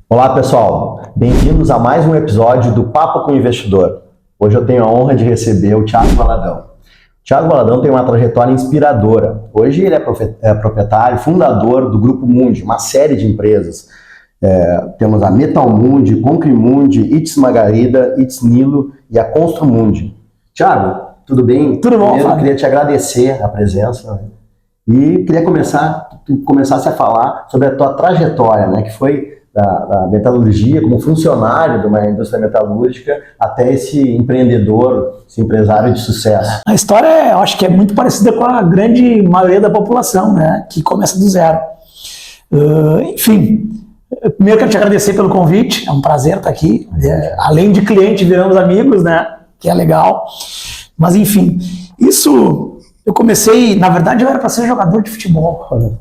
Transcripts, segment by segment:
Olá pessoal, bem-vindos a mais um episódio do Papo com o Investidor. Hoje eu tenho a honra de receber o Thiago Valadão. O Thiago Valadão tem uma trajetória inspiradora. Hoje ele é proprietário, fundador do Grupo Mundi, uma série de empresas. Temos a Metal Mundi, Concre Mundi, It's Margarida, It's Nilo e a Constru Mundi. Thiago, tudo bem? Tudo bom, Primeiro, eu queria te agradecer a presença e queria que começasse a falar sobre a tua trajetória, né, que foi da metalurgia, como funcionário de uma indústria metalúrgica, até esse empreendedor, esse empresário de sucesso. A história, eu acho que é muito parecida com a grande maioria da população, né, que começa do zero. Enfim, primeiro quero te agradecer pelo convite, é um prazer estar aqui. Além de cliente, viramos amigos, né, que é legal. Mas enfim, isso eu comecei, na verdade eu era para ser jogador de futebol.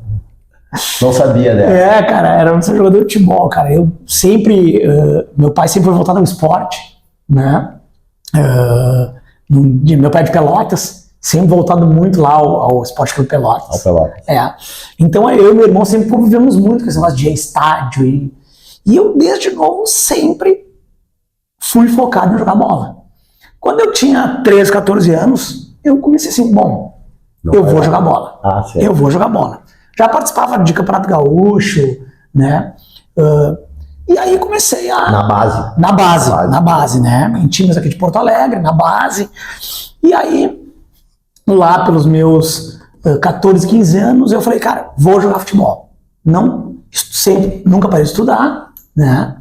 Não sabia, né? Cara, era pra ser jogador de futebol, cara. Eu sempre, meu pai sempre foi voltado ao esporte, né? Meu pai é de Pelotas, sempre voltado muito lá ao Esporte Clube Pelotas. Então eu e meu irmão sempre convivemos muito com esse negócio de estádio. E eu, desde novo, sempre fui focado em jogar bola. Quando eu tinha 13, 14 anos, eu comecei assim, eu vou jogar bola. Eu vou jogar bola. Já participava de Campeonato Gaúcho, né? E aí comecei a... Na base, né? Em times aqui de Porto Alegre, na base. E aí, lá pelos meus 14, 15 anos, eu falei, cara, vou jogar futebol. Nunca parei de estudar, né?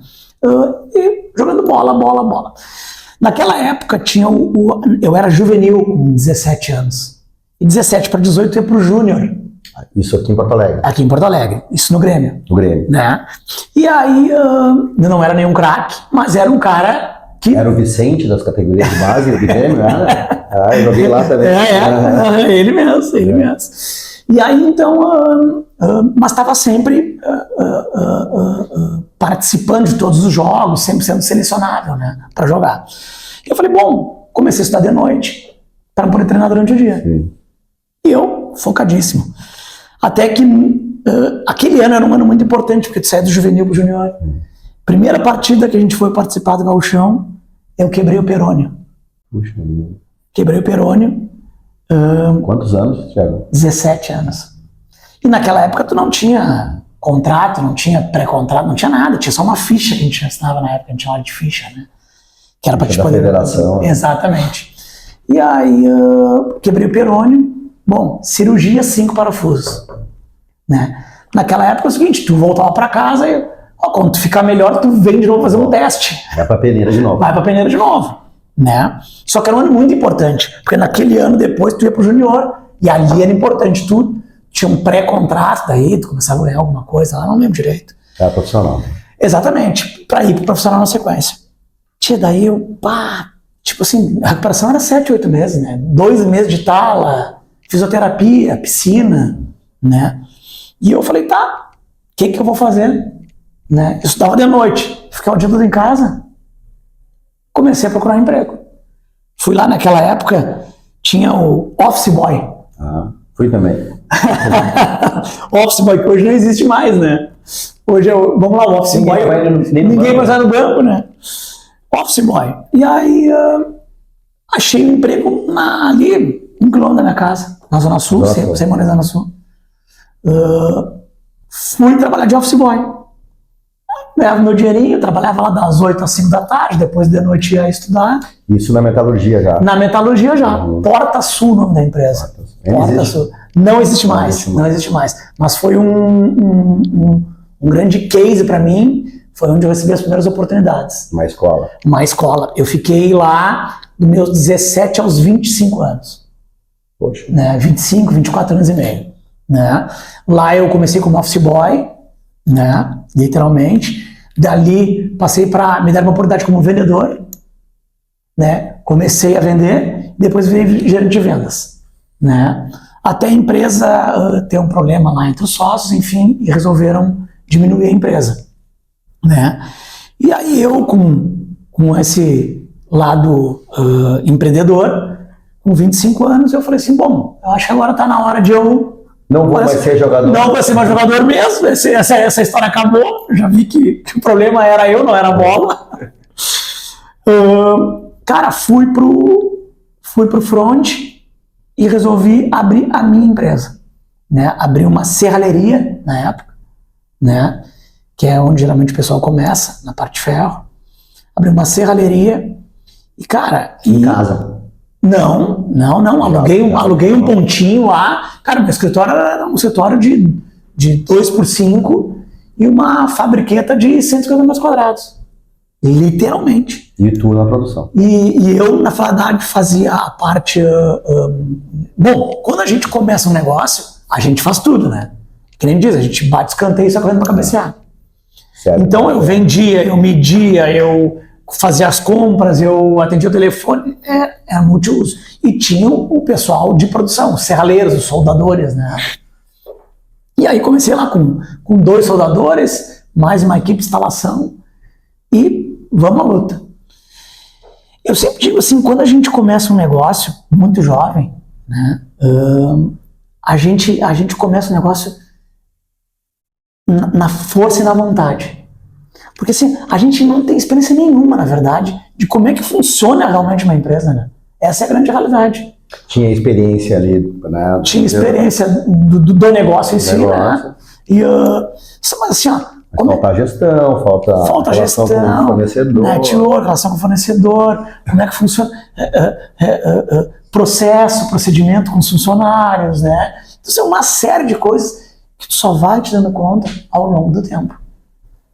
E jogando bola. Naquela época, eu era juvenil, com 17 anos. E 17 para 18 eu ia pro Júnior. Isso aqui em Porto Alegre? Aqui em Porto Alegre, isso no Grêmio. No Grêmio. Né? E aí, eu não era nenhum craque, mas era um cara que... Era o Vicente das categorias de base do Grêmio, né? Eu joguei lá também. Ele mesmo. E aí, então, mas estava sempre participando de todos os jogos, sempre sendo selecionável, né, para jogar. E eu falei, comecei a estudar de noite para poder treinar durante o dia. Sim. E eu, focadíssimo. Até que aquele ano era um ano muito importante, porque tu sai do juvenil pro junior. Primeira partida que a gente foi participar do gauchão, eu quebrei o perônio. Puxa vida. Quebrei o perônio. Quantos anos, Thiago? 17 anos. E naquela época tu não tinha contrato, não tinha pré-contrato, não tinha nada. Tinha só uma ficha que a gente assinava na época, a gente chamava de ficha, né? Que era pra te poder... federação. Exatamente. E aí, quebrei o perônio. Cirurgia, 5 parafusos, né? Naquela época é o seguinte, tu voltava pra casa e quando tu ficar melhor, tu vem de novo fazer um teste. Vai pra peneira de novo. Né? Só que era um ano muito importante, porque naquele ano depois tu ia pro junior e ali era importante, tu tinha um pré-contrato, daí tu começava a ganhar alguma coisa lá, não lembro direito. Era profissional. Exatamente, pra ir pro profissional na sequência. Daí eu, tipo assim, a recuperação era 7, 8 meses, né? 2 meses de tala, fisioterapia, piscina, né? E eu falei, o que eu vou fazer? Né? Eu estudava de noite, ficava o dia todo em casa. Comecei a procurar emprego. Fui lá naquela época, tinha o Office Boy. Fui também. Office Boy, que hoje não existe mais, né? Hoje vamos lá, o Office Boy. Ninguém mais vai no banco, né? Office Boy. E aí, achei um emprego ali, 1 quilômetro da minha casa, na Zona Sul, sem morar na Zona Sul. Fui trabalhar de Office Boy. Ganhava meu dinheirinho, trabalhava lá das 8 às 5 da tarde, depois de noite ia estudar. Isso na metalurgia já? Na metalurgia já. Porta Sul, o nome da empresa. Porta Sul. Não existe mais. Mas foi um grande case para mim, foi onde eu recebi as primeiras oportunidades. Uma escola? Uma escola. Eu fiquei lá dos meus 17 aos 25 anos. Poxa. Né? 25, 24 anos e meio. Né? Lá eu comecei como office boy, né? Literalmente. Dali passei me deram uma oportunidade como vendedor, né? Comecei a vender, depois virei gerente de vendas, né? Até a empresa ter um problema lá entre os sócios, enfim, e resolveram diminuir a empresa, né? E aí eu, com esse lado empreendedor, com 25 anos, eu falei assim, eu acho que agora está na hora de eu Não vou mais ser jogador. Não vou ser mais jogador mesmo. Essa história acabou. Já vi que o problema era eu, não era a bola. Cara, fui pro front e resolvi abrir a minha empresa, né? Abri uma serralheria na época, né? Que é onde geralmente o pessoal começa, na parte de ferro. Abri uma serralheria e, cara... Em casa? Não. Aluguei um pontinho lá. Cara, meu escritório era um escritório de 2x5 e uma fabriqueta de 150 metros quadrados. Literalmente. E tu na produção. E eu, na verdade, fazia a parte... Bom, quando a gente começa um negócio, a gente faz tudo, né? Que nem diz, a gente bate escanteio e sai correndo pra cabecear. Certo. Então eu vendia, eu media, eu fazia as compras, eu atendia o telefone, era multiuso. E tinha o pessoal de produção, os serraleiros, os soldadores, né? E aí comecei lá com 2 soldadores, mais uma equipe de instalação e vamos à luta. Eu sempre digo assim, quando a gente começa um negócio muito jovem, né, a gente começa um negócio na força e na vontade. Porque assim, a gente não tem experiência nenhuma, na verdade, de como é que funciona realmente uma empresa, né? Essa é a grande realidade. Tinha experiência ali, né? Tinha experiência do negócio em si, né? E, mas assim, ó... Falta gestão, falta relação com o fornecedor. Network, relação com o fornecedor, como é que funciona... processo, procedimento com os funcionários, né? Então, é uma série de coisas que tu só vai te dando conta ao longo do tempo.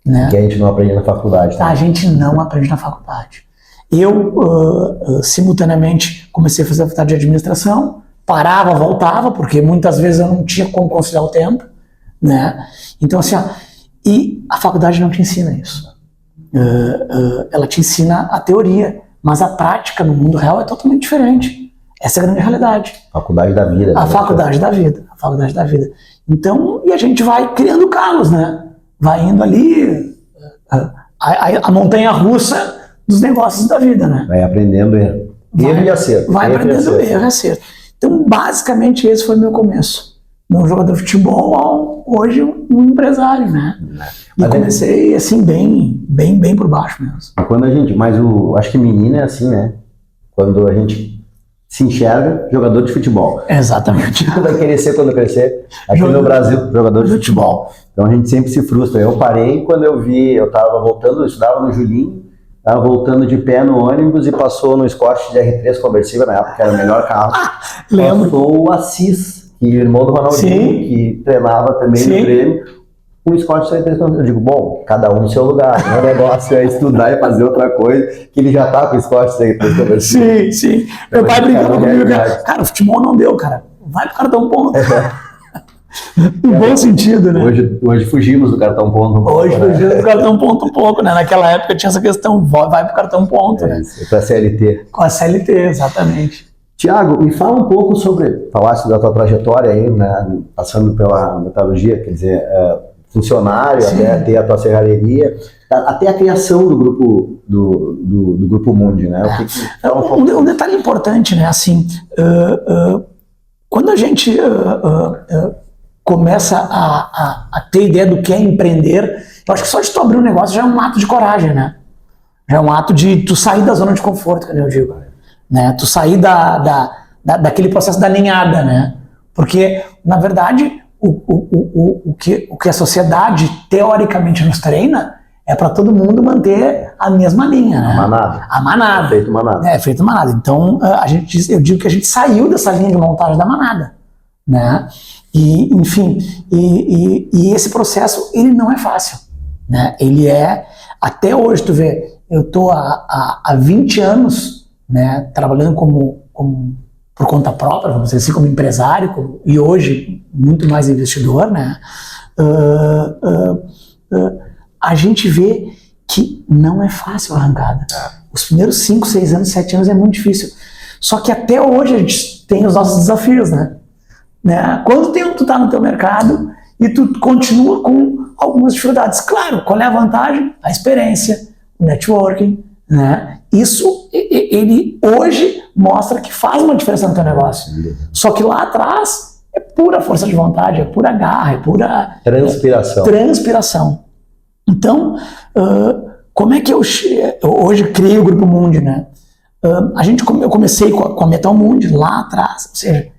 Né? Que a gente não aprende na faculdade. Tá? A gente não aprende na faculdade. Eu, simultaneamente, comecei a fazer a faculdade de administração, parava, voltava, porque muitas vezes eu não tinha como conciliar o tempo, né? Então, assim, e a faculdade não te ensina isso. Ela te ensina a teoria, mas a prática no mundo real é totalmente diferente. Essa é a grande realidade. Faculdade da vida. A faculdade da vida. A faculdade da vida. Então, e a gente vai criando calos, né? Vai indo ali a montanha-russa dos negócios da vida, né? Vai aprendendo erro e acerto. Vai aprendendo erro e acerto. Então, basicamente, esse foi o meu começo. Um jogador de futebol, hoje um empresário, né? E comecei, assim, bem por baixo mesmo. Quando acho que menina é assim, né? Quando a gente se enxerga jogador de futebol. Exatamente. O que vai querer ser quando crescer? Aqui no Brasil, jogador de futebol. Então a gente sempre se frustra. Eu parei quando eu estava voltando, eu estudava no Julinho, estava voltando de pé no ônibus e passou no Escort de R3 conversível, na época, que era o melhor carro. Lembro. Passou o Assis, que é irmão do Ronaldinho, que treinava também no Grêmio. Um Escort de R3, eu digo, bom, cada um no seu lugar. O negócio é estudar e fazer outra coisa, que ele já tá com o Escort de R3 conversível. Sim. Meu pai brincava comigo, cara, o futebol não deu, cara. Vai pro cartão ponto. No bom sentido, né? Hoje fugimos do cartão ponto um pouco. Hoje fugimos do cartão ponto um pouco, né? Naquela época tinha essa questão, vai pro cartão ponto, né? Com a CLT. Com a CLT, exatamente. Tiago, me fala um pouco falaste da tua trajetória aí, né? Passando pela metalurgia, quer dizer, funcionário, até ter a tua serralheria, até a criação do grupo Mundi, né? Um detalhe importante, né? Assim, quando a gente começa a ter ideia do que é empreender, eu acho que só de tu abrir um negócio já é um ato de coragem, né? Já é um ato de tu sair da zona de conforto, como eu digo, né? Tu sair daquele processo da ninhada, né? Porque, na verdade, o que a sociedade teoricamente nos treina é para todo mundo manter a mesma linha, né? A manada. Feito manada. Feito manada. Então, eu digo que a gente saiu dessa linha de montagem da manada, né? E, enfim, e esse processo, ele não é fácil, né? Ele até hoje, tu vê, eu tô há 20 anos, né, trabalhando por conta própria, vamos dizer assim, como empresário, e hoje muito mais investidor, né? A gente vê que não é fácil a arrancada. Os primeiros 5, 6 anos, 7 anos é muito difícil. Só que até hoje a gente tem os nossos desafios, né? Quanto tempo tu tá no teu mercado e tu continua com algumas dificuldades? Claro, qual é a vantagem? A experiência, o networking, né? Isso, ele hoje mostra que faz uma diferença no teu negócio. Só que lá atrás é pura força de vontade, é pura garra, é pura... transpiração. Então, como é que eu hoje criei o Grupo Mundi, né? Eu comecei com a Metal Mundi lá atrás, ou seja,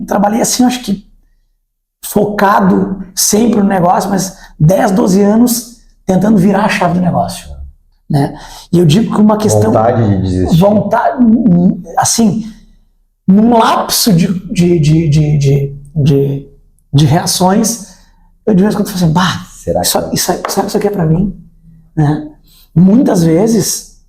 trabalhei assim, acho que focado sempre no negócio, mas 10, 12 anos tentando virar a chave do negócio, né? E eu digo que uma questão... Vontade de desistir. Vontade, assim, num lapso de reações, eu de vez em quando falo assim, isso aqui é pra mim, né? Muitas vezes,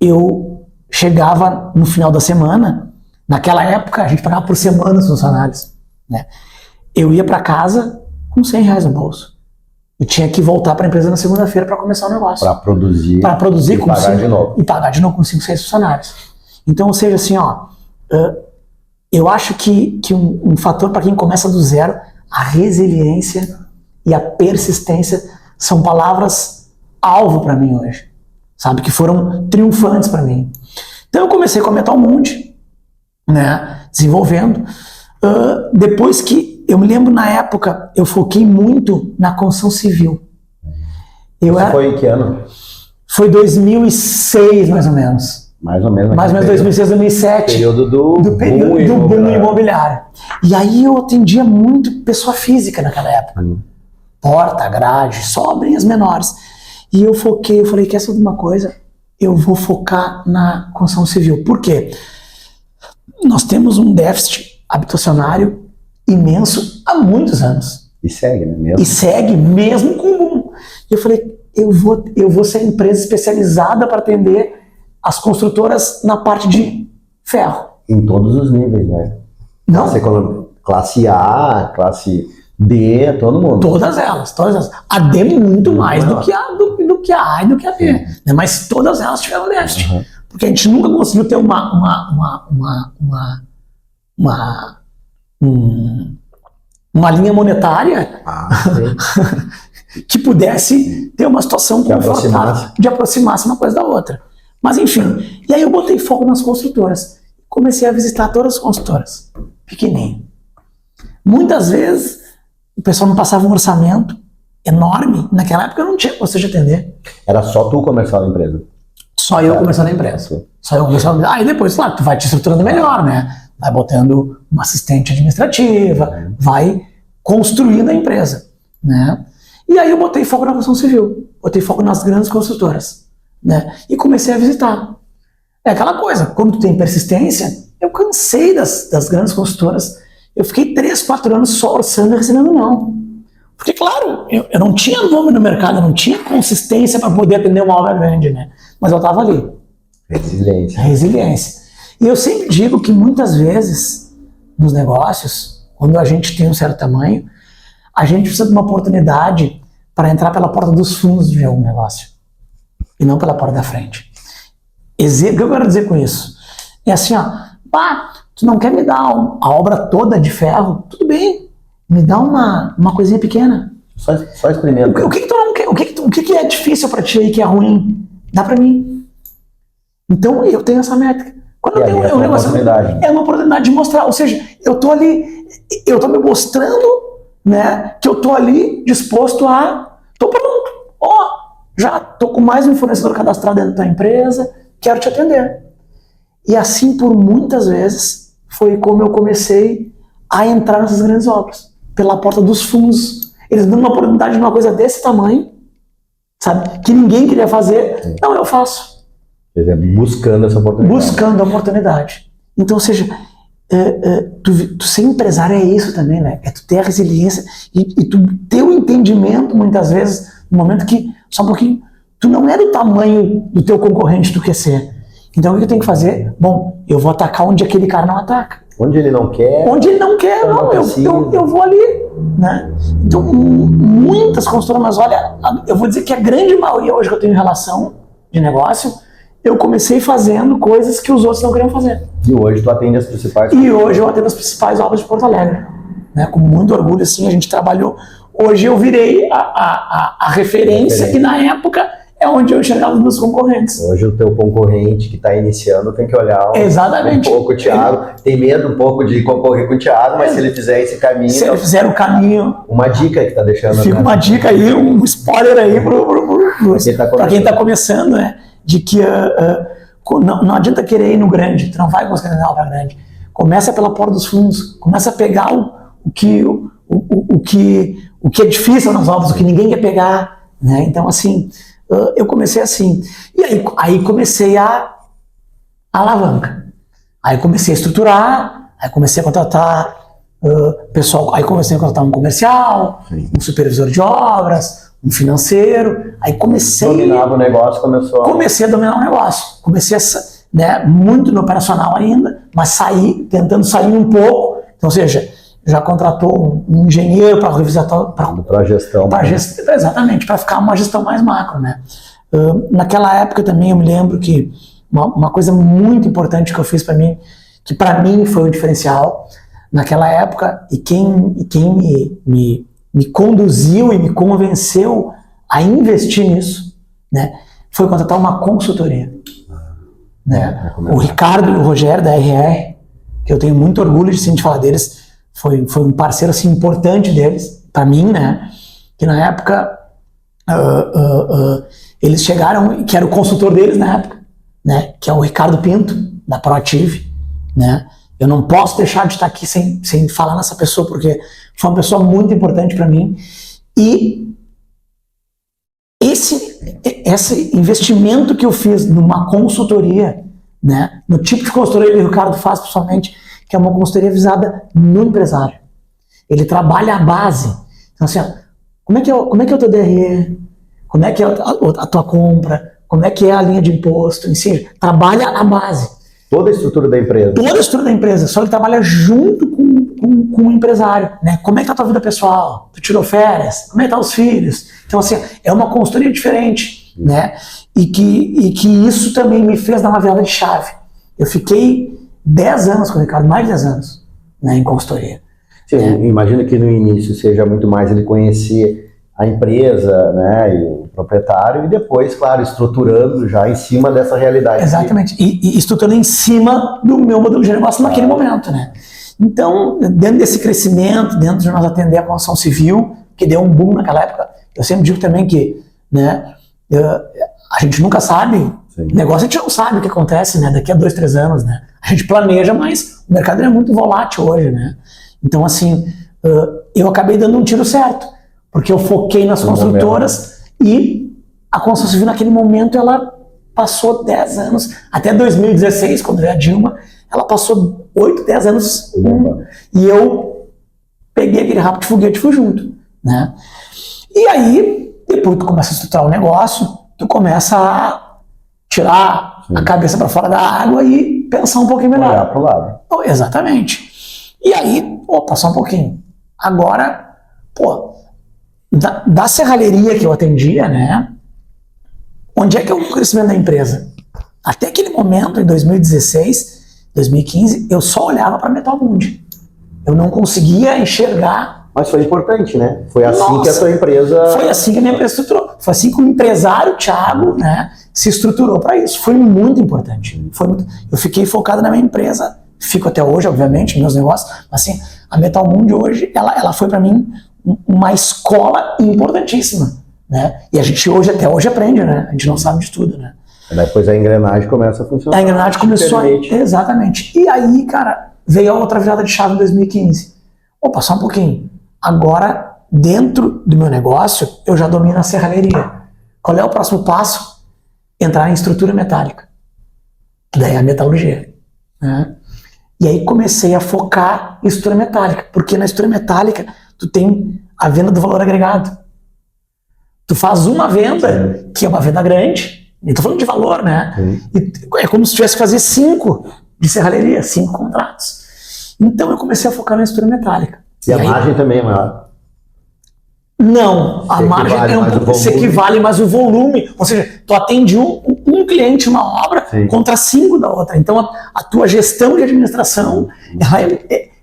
eu chegava no final da semana, naquela época a gente pagava por semana os funcionários, né? Eu ia para casa com R$100 no bolso. Eu tinha que voltar para a empresa na segunda-feira para começar o negócio. Para produzir e pagar de novo com 5, 6 funcionários. Então, ou seja, assim, eu acho que um fator para quem começa do zero, a resiliência e a persistência são palavras-alvo para mim hoje, sabe? Que foram triunfantes para mim. Então eu comecei com a Metal Mundi, né? Desenvolvendo. Depois que, eu me lembro na época, eu foquei muito na construção civil. Foi em que ano? Foi 2006, mais ou menos. Mais ou menos 2006, 2007. Período do boom imobiliário. E aí eu atendia muito pessoa física naquela época. Porta, grade, só obrinhas menores. E eu falei, quer saber uma coisa? Eu vou focar na construção civil. Por quê? Nós temos um déficit habitacionário imenso há muitos anos. E segue, né? E segue mesmo com o boom. Eu falei, eu vou ser empresa especializada para atender as construtoras na parte de ferro. Em todos os níveis, né? Não. Classe A, classe D, todo mundo. Todas elas. A D muito mais do que a A e do que a B. Né? Mas todas elas tiveram déficit. Porque a gente nunca conseguiu ter uma linha monetária que pudesse ter uma situação confortável, de aproximasse uma coisa da outra. Mas enfim, e aí eu botei foco nas construtoras. Comecei a visitar todas as construtoras, pequenininho. Muitas vezes o pessoal me passava um orçamento enorme. Naquela época eu não tinha você de atender. Era só tu comercial da empresa? Só eu comercial da empresa. Aí depois, claro, tu vai te estruturando melhor, né? Vai botando uma assistente administrativa, vai construindo a empresa, né? E aí eu botei foco na construção civil, botei foco nas grandes construtoras, né? E comecei a visitar. É aquela coisa, quando tu tem persistência, eu cansei das grandes construtoras. Eu fiquei 3, 4 anos só orçando e recebendo não. Porque, claro, eu não tinha nome no mercado, eu não tinha consistência para poder atender uma obra grande, né? Mas eu estava ali. Resiliência. E eu sempre digo que muitas vezes, nos negócios, quando a gente tem um certo tamanho, a gente precisa de uma oportunidade para entrar pela porta dos fundos de algum negócio. E não pela porta da frente. O que eu quero dizer com isso? É assim, tu não quer me dar a obra toda de ferro? Tudo bem. Me dá uma coisinha pequena. Só experimenta. O que tu não quer? O que é difícil para ti aí, que é ruim? Dá para mim. Então eu tenho essa métrica. Quando eu tenho um negócio, é uma oportunidade de mostrar. Ou seja, eu tô ali, eu tô me mostrando, né, que eu tô ali disposto tô pronto. Já tô com mais um fornecedor cadastrado dentro da empresa, quero te atender. E assim, por muitas vezes, foi como eu comecei a entrar nessas grandes obras, pela porta dos fundos. Eles dão uma oportunidade de uma coisa desse tamanho, sabe, que ninguém queria fazer. Não, eu faço. Buscando essa oportunidade. Buscando a oportunidade. Então, ou seja, tu ser empresário é isso também, né? É tu ter a resiliência e tu ter o entendimento, muitas vezes, no momento que, só um pouquinho, tu não é do tamanho do teu concorrente tu quer ser. Então, o que eu tenho que fazer? Bom, eu vou atacar onde aquele cara não ataca. Onde ele não quer. Eu vou ali, né? Então, muitas consultoras, mas olha, eu vou dizer que a grande maioria hoje que eu tenho em relação de negócio, eu comecei fazendo coisas que os outros não queriam fazer. E hoje tu atende as principais... E hoje eu atendo as principais obras de Porto Alegre. Né? Com muito orgulho, assim, a gente trabalhou. Hoje eu virei a referência que na época é onde eu enxergava os meus concorrentes. Hoje o teu concorrente que está iniciando tem que olhar um pouco o Thiago, tem medo um pouco de concorrer com o Thiago, mas se ele fizer esse caminho... Se ele fizer o caminho... Uma dica que está deixando... Fica uma dica aí, um spoiler aí para quem está começando, né? De que não adianta querer ir no grande, tu não vai conseguir ir na obra grande. Começa pela porta dos fundos, começa a pegar o que é difícil nas obras, o que ninguém quer pegar, né? Então, assim, eu comecei assim. E aí comecei a alavanca. Aí comecei a estruturar, aí comecei a contratar pessoal, aí comecei a contratar um comercial, um supervisor de obras, um financeiro, aí comecei... Dominava o negócio, Comecei a dominar o negócio. Comecei muito no operacional ainda, mas tentando sair um pouco. Então, ou seja, já contratou um engenheiro para revisar... Para gestão. Exatamente, para ficar uma gestão mais macro, né? Naquela época também eu me lembro que uma coisa muito importante que eu fiz para mim, que para mim foi um diferencial, naquela época, e quem me conduziu e me convenceu a investir nisso, né, foi contratar uma consultoria. Né? O Ricardo e o Rogério da RR, que eu tenho muito orgulho de falar deles, foi um parceiro assim, importante deles, para mim, né, que na época eles chegaram, que era o consultor deles na época, né, que é o Ricardo Pinto, da Proative, né. Eu não posso deixar de estar aqui sem falar nessa pessoa, porque foi uma pessoa muito importante para mim. E esse investimento que eu fiz numa consultoria, né, no tipo de consultoria que o Ricardo faz, pessoalmente, que é uma consultoria visada no empresário. Ele trabalha a base. Então, assim, como é que é o teu DRE? Como é que é a tua compra? Como é que é a linha de imposto? Enfim, trabalha a base. Toda a estrutura da empresa. Toda a estrutura da empresa, só ele trabalha junto com o empresário, né? Como é que tá a tua vida pessoal? Tu tirou férias? Como é que tá os filhos? Então, assim, é uma consultoria diferente, né? E que isso também me fez dar uma virada de chave. Eu fiquei 10 anos com o Ricardo, mais de 10 anos, né, em consultoria. Sim, imagino que no início seja muito mais ele conhecer a empresa, né, e o proprietário, e depois, claro, estruturando já em cima dessa realidade. Exatamente, e estruturando em cima do meu modelo de negócio naquele momento, né. Então, dentro desse crescimento, dentro de nós atender a construção civil, que deu um boom naquela época, eu sempre digo também que, né, a gente nunca sabe, negócio a gente não sabe o que acontece, né, daqui a 2, 3 anos, né. A gente planeja, mas o mercado é muito volátil hoje, né. Então, assim, eu acabei dando um tiro certo, porque eu foquei nas construtoras e a construção civil naquele momento ela passou 10 anos, até 2016, quando veio a Dilma, ela passou 8, 10 anos e eu peguei aquele rabo de foguete e fui junto, né? E aí, depois tu começa a estruturar o negócio, tu começa a tirar a cabeça para fora da água e pensar um pouquinho melhor. Olhar pro lado. Exatamente. E aí, passar um pouquinho. Agora, da serralheria que eu atendia, né? Onde é que é o crescimento da empresa? Até aquele momento, em 2016, 2015, eu só olhava para Metal Mundi. Eu não conseguia enxergar. Mas foi importante, né? Foi assim que a sua empresa... Foi assim que a minha empresa estruturou. Foi assim que o empresário, Thiago, né, se estruturou para isso. Foi muito importante. Eu fiquei focado na minha empresa. Fico até hoje, obviamente, meus negócios. Mas assim, a Metal Mundi hoje, ela foi para mim uma escola importantíssima, né? E a gente até hoje aprende, né? A gente não sabe de tudo, né? E depois a engrenagem começa a funcionar. A engrenagem começou exatamente. E aí, cara, veio a outra virada de chave em 2015. Só um pouquinho. Agora, dentro do meu negócio, eu já domino a serralheria. Qual é o próximo passo? Entrar em estrutura metálica. Daí a metalurgia, né? E aí comecei a focar em estrutura metálica, porque na estrutura metálica tu tem a venda do valor agregado. Tu faz uma venda, que é uma venda grande, e tô falando de valor, né? E é como se tivesse que fazer 5 de serralheria, 5 contratos. Então eu comecei a focar na estrutura metálica. E a margem também é maior? Não, a margem se equivale, mas o volume, ou seja, tu atende um cliente uma obra contra 5 da outra. Então a tua gestão de administração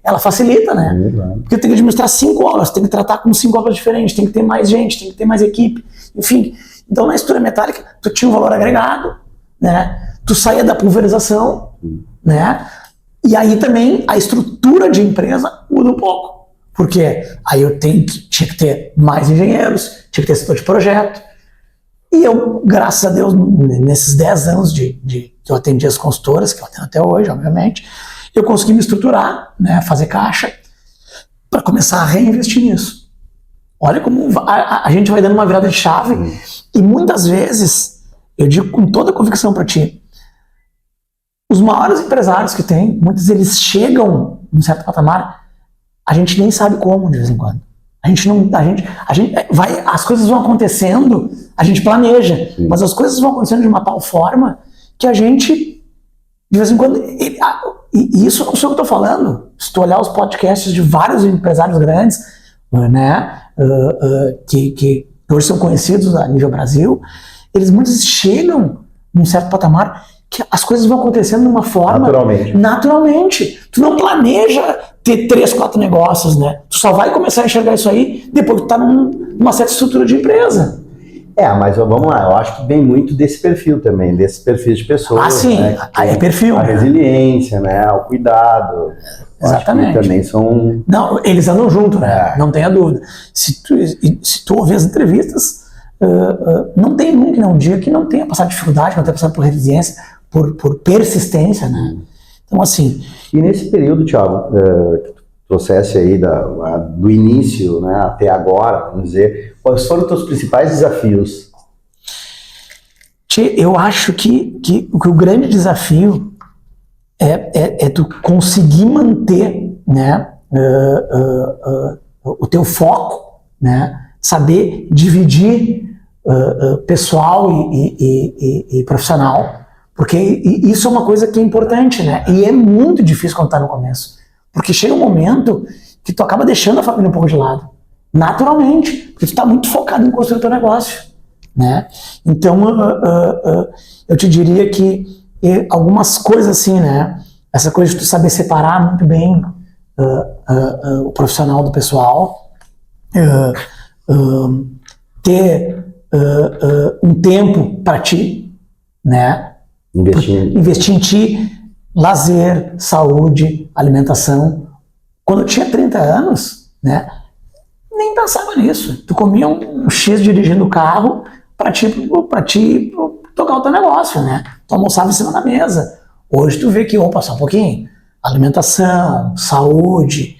ela facilita, né? Porque tem que administrar 5 obras, tem que tratar com 5 obras diferentes, tem que ter mais gente, tem que ter mais equipe, enfim. Então, na estrutura metálica, tu tinha um valor agregado, né? Tu saía da pulverização, né? E aí também a estrutura de empresa muda um pouco. Porque aí eu tinha que ter mais engenheiros, tinha que ter setor de projeto. E eu, graças a Deus, nesses 10 anos que eu atendi as consultoras, que eu atendo até hoje, obviamente, eu consegui me estruturar, né, fazer caixa, para começar a reinvestir nisso. Olha como a gente vai dando uma virada de chave. E muitas vezes, eu digo com toda a convicção para ti, os maiores empresários que tem, muitos deles chegam num certo patamar, a gente nem sabe como de vez em quando. As coisas vão acontecendo, a gente planeja, mas as coisas vão acontecendo de uma tal forma que a gente, de vez em quando, e isso não sei o que eu estou falando. Se tu olhar os podcasts de vários empresários grandes, né, que hoje são conhecidos a nível Brasil, eles muitos chegam num certo patamar que as coisas vão acontecendo de uma forma naturalmente. Tu não planeja ter 3, 4 negócios, né? Tu só vai começar a enxergar isso aí depois que tu tá numa certa estrutura de empresa. Mas vamos lá, eu acho que vem muito desse perfil também, desse perfil de pessoas. Sim, né, é perfil. A resiliência, né, o cuidado. Exatamente. Também são... Não, eles andam junto, né? Não tenha dúvida. Se tu ouvir as entrevistas, não tem um que não diga que não tenha passado dificuldade, que não tenha passado por resiliência, por persistência, né? Então, assim... E nesse período, Thiago, que tu trouxesse aí do início, né, até agora, vamos dizer, quais foram os teus principais desafios? Eu acho que o grande desafio é tu conseguir manter, né, o teu foco, né, saber dividir pessoal e profissional, porque isso é uma coisa que é importante, né? E é muito difícil quando tá no começo, porque chega um momento que tu acaba deixando a família um pouco de lado, naturalmente, porque tu tá muito focado em construir o teu negócio, né? Então, eu te diria que algumas coisas assim, né? Essa coisa de tu saber separar muito bem o profissional do pessoal, ter um tempo para ti, né? Investir em ti, lazer, saúde, alimentação. Quando eu tinha 30 anos, né, nem pensava nisso. Tu comia um X dirigindo o carro para ti tocar o teu negócio, né? Tu almoçava em cima da mesa. Hoje tu vê que, só um pouquinho, alimentação, saúde,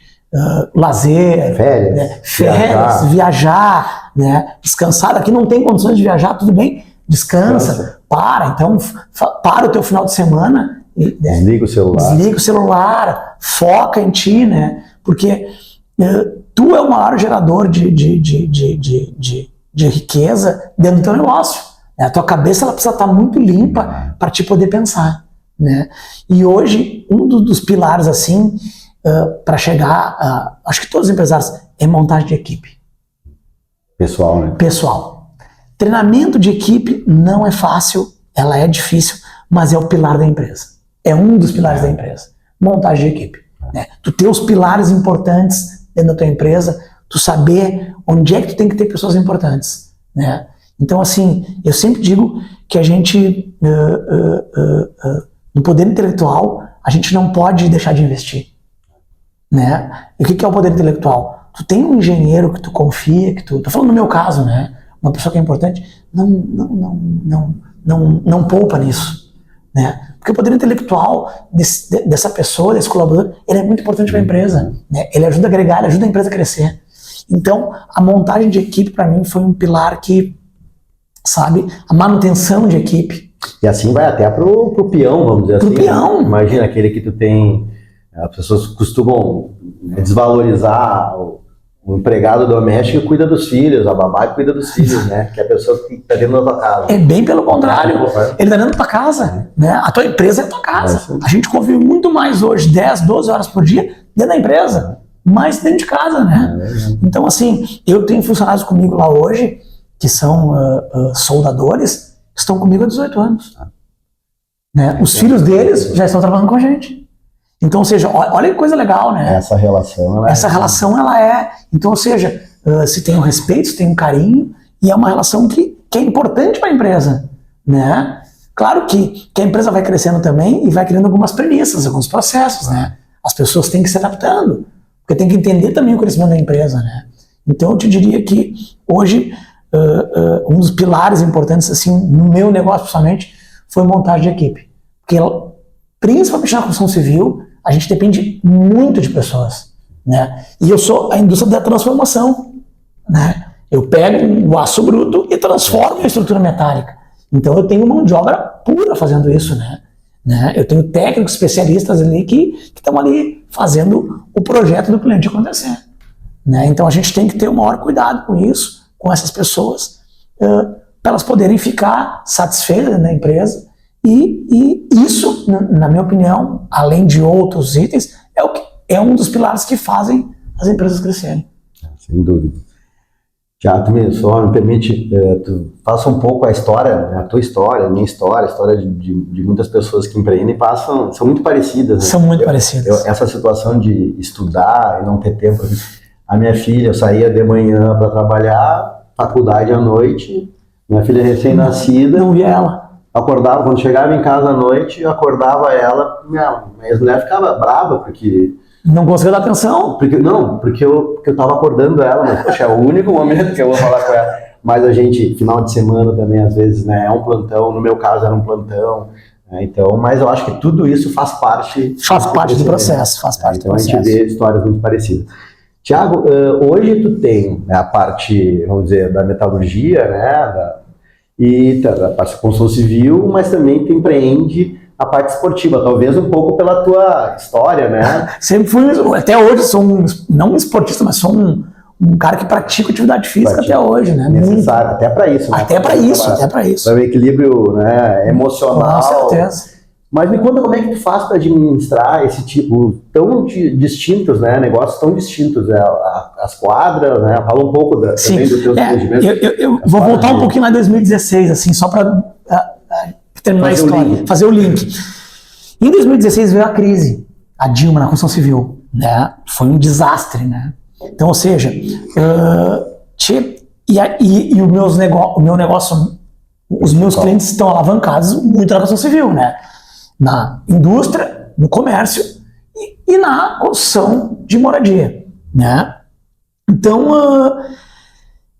lazer, férias, viajar, né? Descansar. Aqui não tem condições de viajar, tudo bem, descansa. Então para o teu final de semana, desliga o celular, foca em ti, né? Porque tu é o maior gerador de riqueza dentro do teu negócio. A tua cabeça ela precisa estar muito limpa para te poder pensar, né? E hoje um dos pilares assim para chegar, acho que todos os empresários, é montagem de equipe. Pessoal, né? Pessoal. Treinamento de equipe não é fácil, ela é difícil, mas é o pilar da empresa. É um dos pilares da empresa. Montagem de equipe. Né? Tu ter os pilares importantes dentro da tua empresa, tu saber onde é que tu tem que ter pessoas importantes. Né? Então, assim, eu sempre digo que a gente, no poder intelectual, a gente não pode deixar de investir. Né? E o que é o poder intelectual? Tu tem um engenheiro que tu confia, tô falando no meu caso, né? Uma pessoa que é importante, não poupa nisso, né? Porque o poder intelectual dessa pessoa, desse colaborador, ele é muito importante para a empresa, né? Ele ajuda a agregar, ele ajuda a empresa a crescer. Então, a montagem de equipe para mim foi um pilar que, sabe, a manutenção de equipe. E assim vai até pro peão, vamos dizer assim. Peão. Né? Imagina aquele que tu tem, as pessoas costumam desvalorizar o empregado doméstico que cuida dos filhos, a babá que cuida dos filhos, né? Que é a pessoa que está dentro da tua casa. É bem pelo contrário. Ele está dentro da tua casa, né? A tua empresa é a tua casa. A gente convive muito mais hoje, 10, 12 horas por dia, dentro da empresa, mais dentro de casa, né? Então, assim, eu tenho funcionários comigo lá hoje, que são soldadores, que estão comigo há 18 anos. Né? Os filhos deles já estão trabalhando com a gente. Então, ou seja, olha que coisa legal, né? Essa relação, ela é... Então, ou seja, se tem um respeito, se tem um carinho, e é uma relação que é importante para a empresa, né? Claro que a empresa vai crescendo também e vai criando algumas premissas, alguns processos, né? As pessoas têm que se adaptando, porque tem que entender também o crescimento da empresa, né? Então, eu te diria que hoje, um dos pilares importantes, assim, no meu negócio, principalmente, foi montagem de equipe. Porque, principalmente na construção civil, a gente depende muito de pessoas, né? E eu sou a indústria da transformação, né? Eu pego o aço bruto e transformo em estrutura metálica. Então eu tenho mão de obra pura fazendo isso, né? Eu tenho técnicos especialistas ali que estão ali fazendo o projeto do cliente acontecer, né? Então a gente tem que ter o maior cuidado com isso, com essas pessoas, para elas poderem ficar satisfeitas na empresa. E isso, na minha opinião, além de outros itens, é um dos pilares que fazem as empresas crescerem. Sem dúvida. Tiago, só me permite, tu faça um pouco a história, né, a tua história, a minha história, a história de muitas pessoas que empreendem são muito parecidas. Né? São muito parecidas. Essa situação de estudar e não ter tempo. A minha filha, eu saía de manhã para trabalhar, faculdade à noite, minha filha recém-nascida. Não via ela. Acordava, quando chegava em casa à noite, eu acordava ela, minha ex-mulher ficava brava, porque... Não conseguia dar atenção? Porque eu tava acordando ela, mas poxa, é o único momento que eu vou falar com ela. Mas a gente, final de semana também, às vezes, né, é um plantão, no meu caso era um plantão, né, então, mas eu acho que tudo isso faz parte... Faz parte do processo, faz parte do processo. Então a gente vê histórias muito parecidas. Tiago, hoje tu tem, né, a parte, vamos dizer, da metalurgia, né, da parte da construção civil, mas também tu empreende a parte esportiva, talvez um pouco pela tua história, né? Sempre fui, até hoje sou não um esportista, mas sou um cara que pratica atividade física até hoje, né? Necessário, até para isso, né? Até para isso. Para o equilíbrio, né, emocional. Com certeza. Mas me conta como é que tu faz para administrar esse tipo tão distintos, né? Negócios tão distintos, as quadras, né? Fala um pouco também do teu empreendimento. Eu vou voltar um pouquinho lá em 2016, assim, só para terminar a história, fazer o link. Em 2016 veio a crise, a Dilma na construção civil, né? Foi um desastre, né? Então, ou seja, o meu negócio, os meus clientes estão alavancados muito na construção civil, né? Na indústria, no comércio e na construção de moradia, né? Então,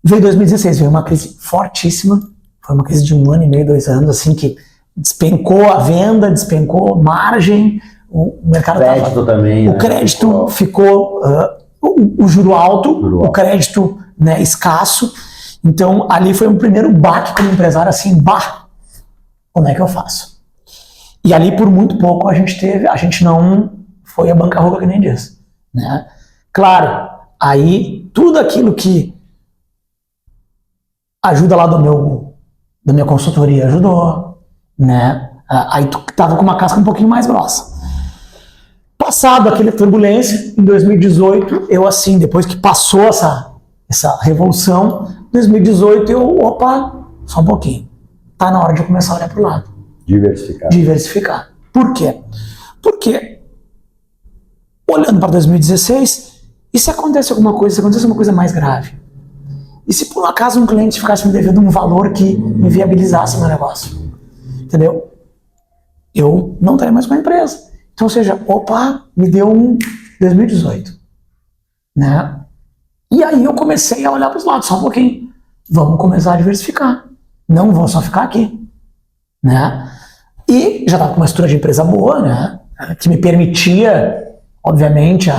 veio 2016, veio uma crise fortíssima, foi uma crise de 1 ano e meio, 2 anos, assim, que despencou a venda, despencou margem, o mercado crédito também, o crédito ficou, o juro alto, o crédito, né, escasso. Então, ali foi o primeiro baque como empresário, assim, como é que eu faço? E ali, por muito pouco, a gente não foi a bancarrota, que nem diz, né? Claro, aí tudo aquilo que ajuda lá da minha consultoria ajudou, né? Aí tu tava com uma casca um pouquinho mais grossa. Passado aquela turbulência, em 2018, eu assim, depois que passou essa revolução, em 2018 só um pouquinho. Tá na hora de eu começar a olhar pro lado. Diversificar. Por quê? Porque, olhando para 2016, e se acontece alguma coisa mais grave? E se por um acaso um cliente ficasse me devendo um valor que me viabilizasse meu negócio? Entendeu? Eu não estaria mais com a empresa. Então, ou seja, me deu um 2018. Né? E aí eu comecei a olhar para os lados, só um pouquinho. Vamos começar a diversificar. Não vou só ficar aqui. Né? E já estava com uma estrutura de empresa boa, né? Que me permitia, obviamente,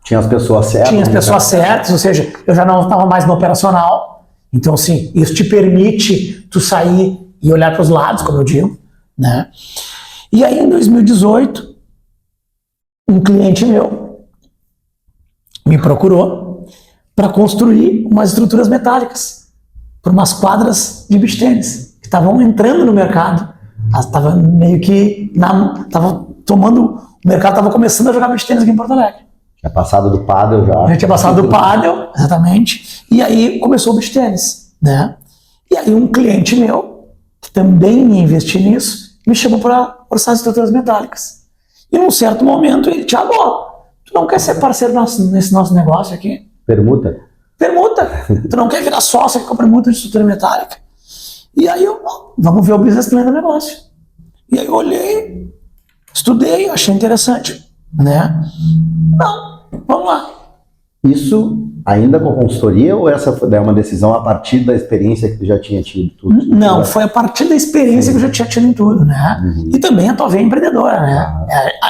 Tinha as pessoas certas. Tinha as pessoas certas, ou seja, eu já não estava mais no operacional. Então, assim, isso te permite tu sair e olhar para os lados, como eu digo, né? E aí, em 2018, um cliente meu me procurou para construir umas estruturas metálicas para umas quadras de beach tênis que estavam entrando no mercado. Estava meio que o mercado estava começando a jogar beach tênis aqui em Porto Alegre. Tinha passado do pádel já. Já tinha passado do pádel, exatamente. E aí começou o beach tênis, né? E aí um cliente meu, que também ia investir nisso, me chamou para orçar as estruturas metálicas. E num certo momento ele, Thiago, tu não quer ser parceiro nesse nosso negócio aqui? Permuta. Tu não quer virar sócio aqui com a permuta de estrutura metálica? E aí eu, vamos ver o business plan do negócio. E aí eu olhei, estudei, achei interessante, né? Não, vamos lá. Isso ainda com a consultoria ou essa é uma decisão a partir da experiência que tu já tinha tido? Não, foi a partir da experiência que eu já tinha tido em tudo, né? E também a tua veia empreendedora, né?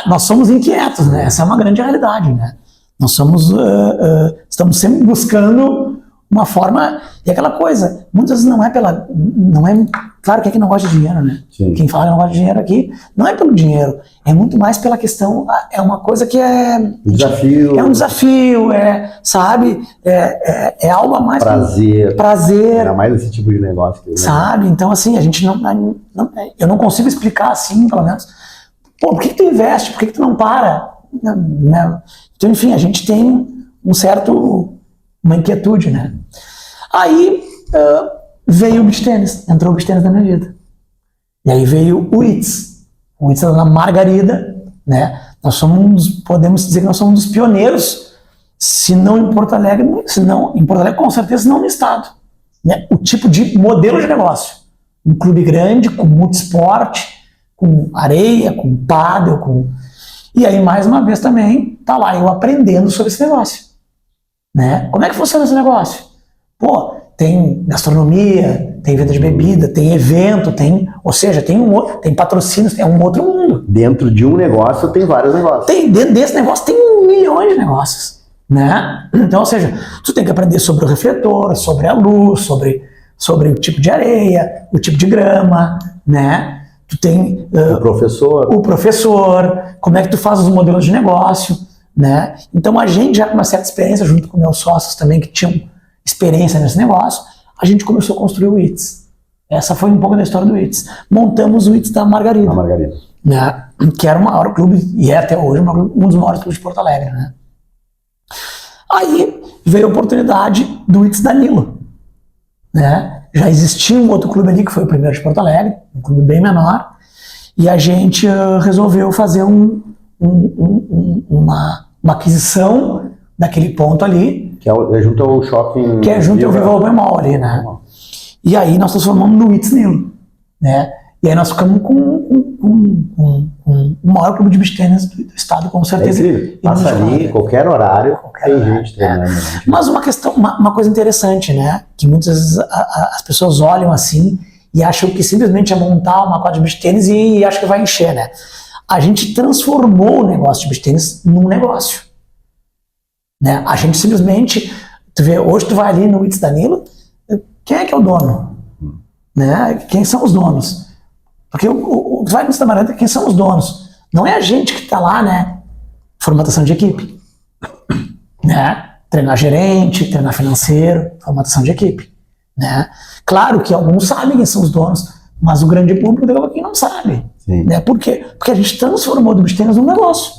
Nós somos inquietos, né? Essa é uma grande realidade, né? Nós somos, estamos sempre buscando uma forma, e aquela coisa, muitas vezes não é, claro que é que não gosta de dinheiro, né? Sim. Quem fala que não gosta de dinheiro aqui, não é pelo dinheiro, é muito mais pela questão, é uma coisa que é um desafio, sabe? É algo a mais. Prazer. Era mais esse tipo de negócio. Sabe? Então, assim, a gente eu não consigo explicar assim, pelo menos, por que tu investe, por que tu não para? Então, enfim, a gente tem uma inquietude, né? Aí veio o beach tênis, entrou o beach tênis na minha vida. E aí veio o ITS. O ITS na Margarida, né? Nós podemos dizer que nós somos um dos pioneiros, se não em Porto Alegre, com certeza, se não no estado. Né? O tipo de modelo de negócio. Um clube grande, com multisporte, com areia, com pádel, E aí, mais uma vez também, tá lá eu aprendendo sobre esse negócio. Né? Como é que funciona esse negócio? Pô, tem gastronomia, tem venda de bebida, tem evento, tem patrocínios, é um outro mundo. Dentro de um negócio tem vários negócios. Dentro desse negócio tem milhões de negócios. Né? Então, ou seja, tu tem que aprender sobre o refletor, sobre a luz, sobre o tipo de areia, o tipo de grama, né? Tu tem o professor, como é que tu faz os modelos de negócio, né? Então a gente já com uma certa experiência, junto com meus sócios também que tinham experiência nesse negócio, a gente começou a construir o ITS. Essa foi um pouco da história do ITS. Montamos o ITS da Margarida. Né? Que era o maior clube, e é até hoje um dos maiores clubes de Porto Alegre, né? Aí veio a oportunidade do ITS Danilo, né? Já existia um outro clube ali, que foi o primeiro de Porto Alegre, um clube bem menor, e a gente resolveu fazer uma aquisição daquele ponto ali. Que é junto ao shopping. Que é junto ao Viva Open Mall ali, né? E aí nós transformamos no ITS Nilo, né? E aí nós ficamos com o maior clube de beach tênis do estado, com certeza. É incrível. Passa ali, qualquer horário, tem gente treinando. Mas uma coisa interessante, né? Que muitas vezes as pessoas olham assim e acham que simplesmente é montar uma quadra de beach tênis e acham que vai encher, né? A gente transformou o negócio de beach tênis num negócio. Né? A gente simplesmente, hoje tu vai ali no ITS Danilo, quem é que é o dono? Né? Quem são os donos? Porque tu vai no ITS da Margarida, quem são os donos? Não é a gente que está lá, né? Formatação de equipe. Né? Treinar gerente, treinar financeiro, formatação de equipe. Né? Claro que alguns sabem quem são os donos, mas o grande público daqui a pouquinho não sabe. Né? Por quê? Porque a gente transformou o beach tênis num negócio.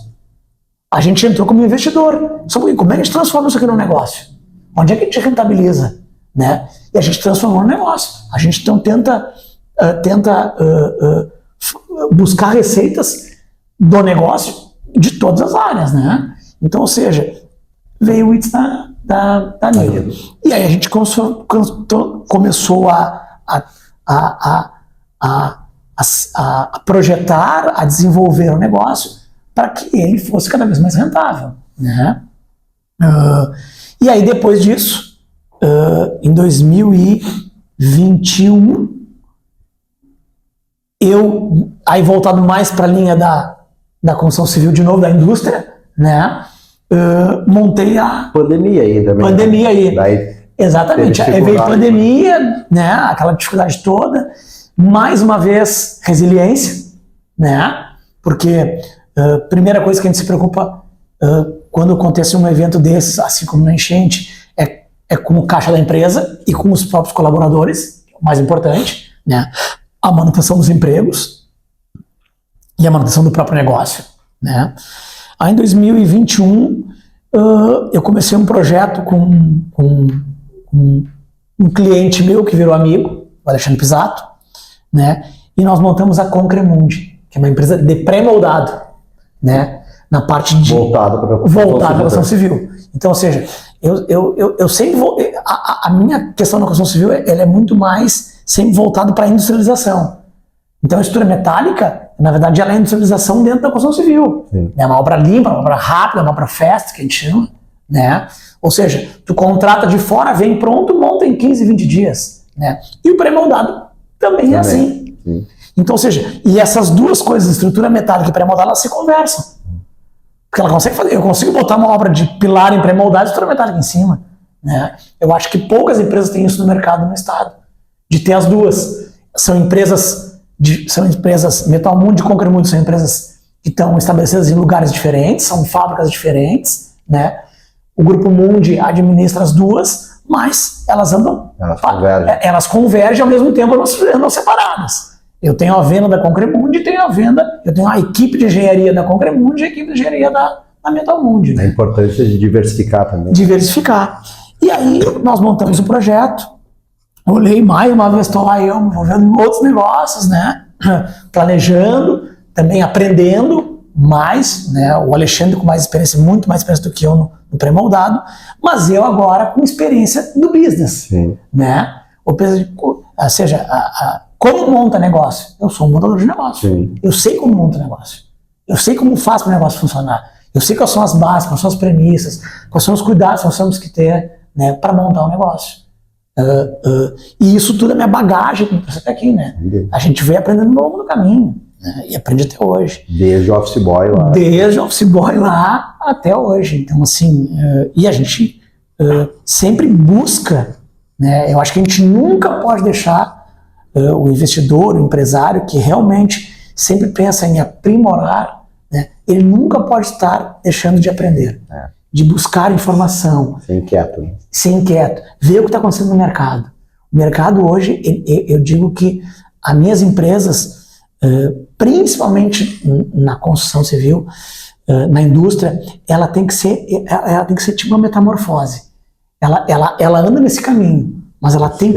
A gente entrou como investidor. Como é que a gente transforma isso aqui num negócio? Onde é que a gente rentabiliza? Né? E a gente transformou no negócio. A gente então tenta buscar receitas do negócio de todas as áreas. Né? Então, ou seja, veio o ITS da Nilo. E aí a gente começou a projetar, a desenvolver o negócio para que ele fosse cada vez mais rentável. Né? E aí depois disso, em 2021, aí voltado mais para a linha da construção civil de novo, da indústria, né? Montei a... Pandemia aí também. Pandemia aí. Daí exatamente. Aí veio pandemia, né? Aquela dificuldade toda. Mais uma vez, resiliência, né? Porque primeira coisa que a gente se preocupa quando acontece um evento desses, assim como na enchente, é com o caixa da empresa e com os próprios colaboradores, o mais importante, né? A manutenção dos empregos e a manutenção do próprio negócio, né? Aí em 2021 eu comecei um projeto com um cliente meu que virou amigo, o Alexandre Pisato, né? E nós montamos a Concremundi, que é uma empresa de pré-moldado, né? Na parte de... Voltado para a construção civil. Então, ou seja, eu sempre vou... A minha questão na construção civil, ela é muito mais sempre voltada para a industrialização. Então, a estrutura metálica, na verdade, ela é a industrialização dentro da construção civil. É uma obra limpa, uma obra rápida, uma obra fast, que a gente chama, né? Ou seja, tu contrata de fora, vem pronto, monta em 15, 20 dias, né? E o pré-moldado também é assim. Sim. Então, ou seja, e essas duas coisas, estrutura metálica e pré-moldado, elas se conversam. Porque ela consegue fazer, eu consigo botar uma obra de pilar em pré-moldado e estrutura metálica em cima, né? Eu acho que poucas empresas têm isso no mercado, no estado, de ter as duas. São empresas Metal Mundi e Concre Mundi, são empresas que estão estabelecidas em lugares diferentes, são fábricas diferentes, né? O Grupo Mundi administra as duas, mas elas andam... Elas convergem ao mesmo tempo, andam separadas. Eu tenho a venda da Concre Mundi, eu tenho a equipe de engenharia da Concre Mundi e a equipe de engenharia da Metal Mundi. Né? A importância de diversificar também. Diversificar. E aí nós montamos o projeto, olhei mais uma vez, estou lá eu me envolvendo em outros negócios, né? Planejando, também aprendendo mais, né? O Alexandre com mais experiência, muito mais experiência do que eu no pré-moldado, mas eu agora com experiência do business, né? Ou seja, como monta negócio? Eu sou um montador de negócio. Sim. Eu sei como monta negócio. Eu sei como faz para o negócio funcionar. Eu sei quais são as bases, quais são as premissas, quais são os cuidados que nós temos que ter, né, para montar um negócio. E isso tudo é minha bagagem, como você está aqui, né? A gente veio aprendendo ao longo do caminho, né? E aprende até hoje. Desde o office boy lá. Desde o office boy lá até hoje. Então, assim, e a gente sempre busca, né? Eu acho que a gente nunca pode deixar o investidor, o empresário, que realmente sempre pensa em aprimorar, né? Ele nunca pode estar deixando de aprender. De buscar informação. Ser inquieto. Né? Ser inquieto. Ver o que está acontecendo no mercado. O mercado hoje, eu digo que as minhas empresas, principalmente na construção civil, na indústria, ela tem que ser tipo uma metamorfose. Ela anda nesse caminho, mas ela tem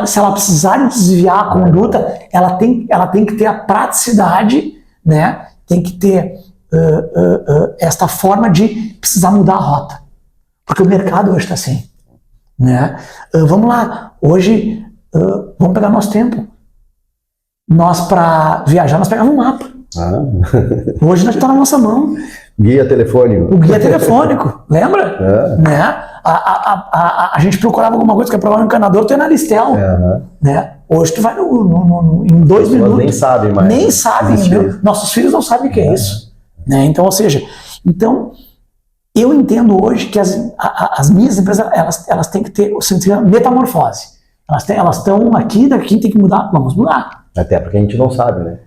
se ela precisar desviar a conduta, ela tem que ter a praticidade, né? Tem que ter esta forma de precisar mudar a rota, porque o mercado hoje está assim, né? Vamos lá, hoje vamos pegar nosso tempo. Nós, para viajar, nós pegamos um mapa. Hoje nós está na nossa mão. Guia telefônico. O guia telefônico, lembra? Né? A gente procurava alguma coisa que é provar no encanador, tu ia na Listel, né? Hoje tu vai em 2 minutos. Nem sabem mais. Nem sabem, nossos filhos não sabem o que é isso. Né? Então, ou seja, eu entendo hoje que as minhas empresas, elas têm que ter o sentido de metamorfose. Elas estão aqui, daqui tem que mudar, vamos mudar. Até porque a gente não sabe, né?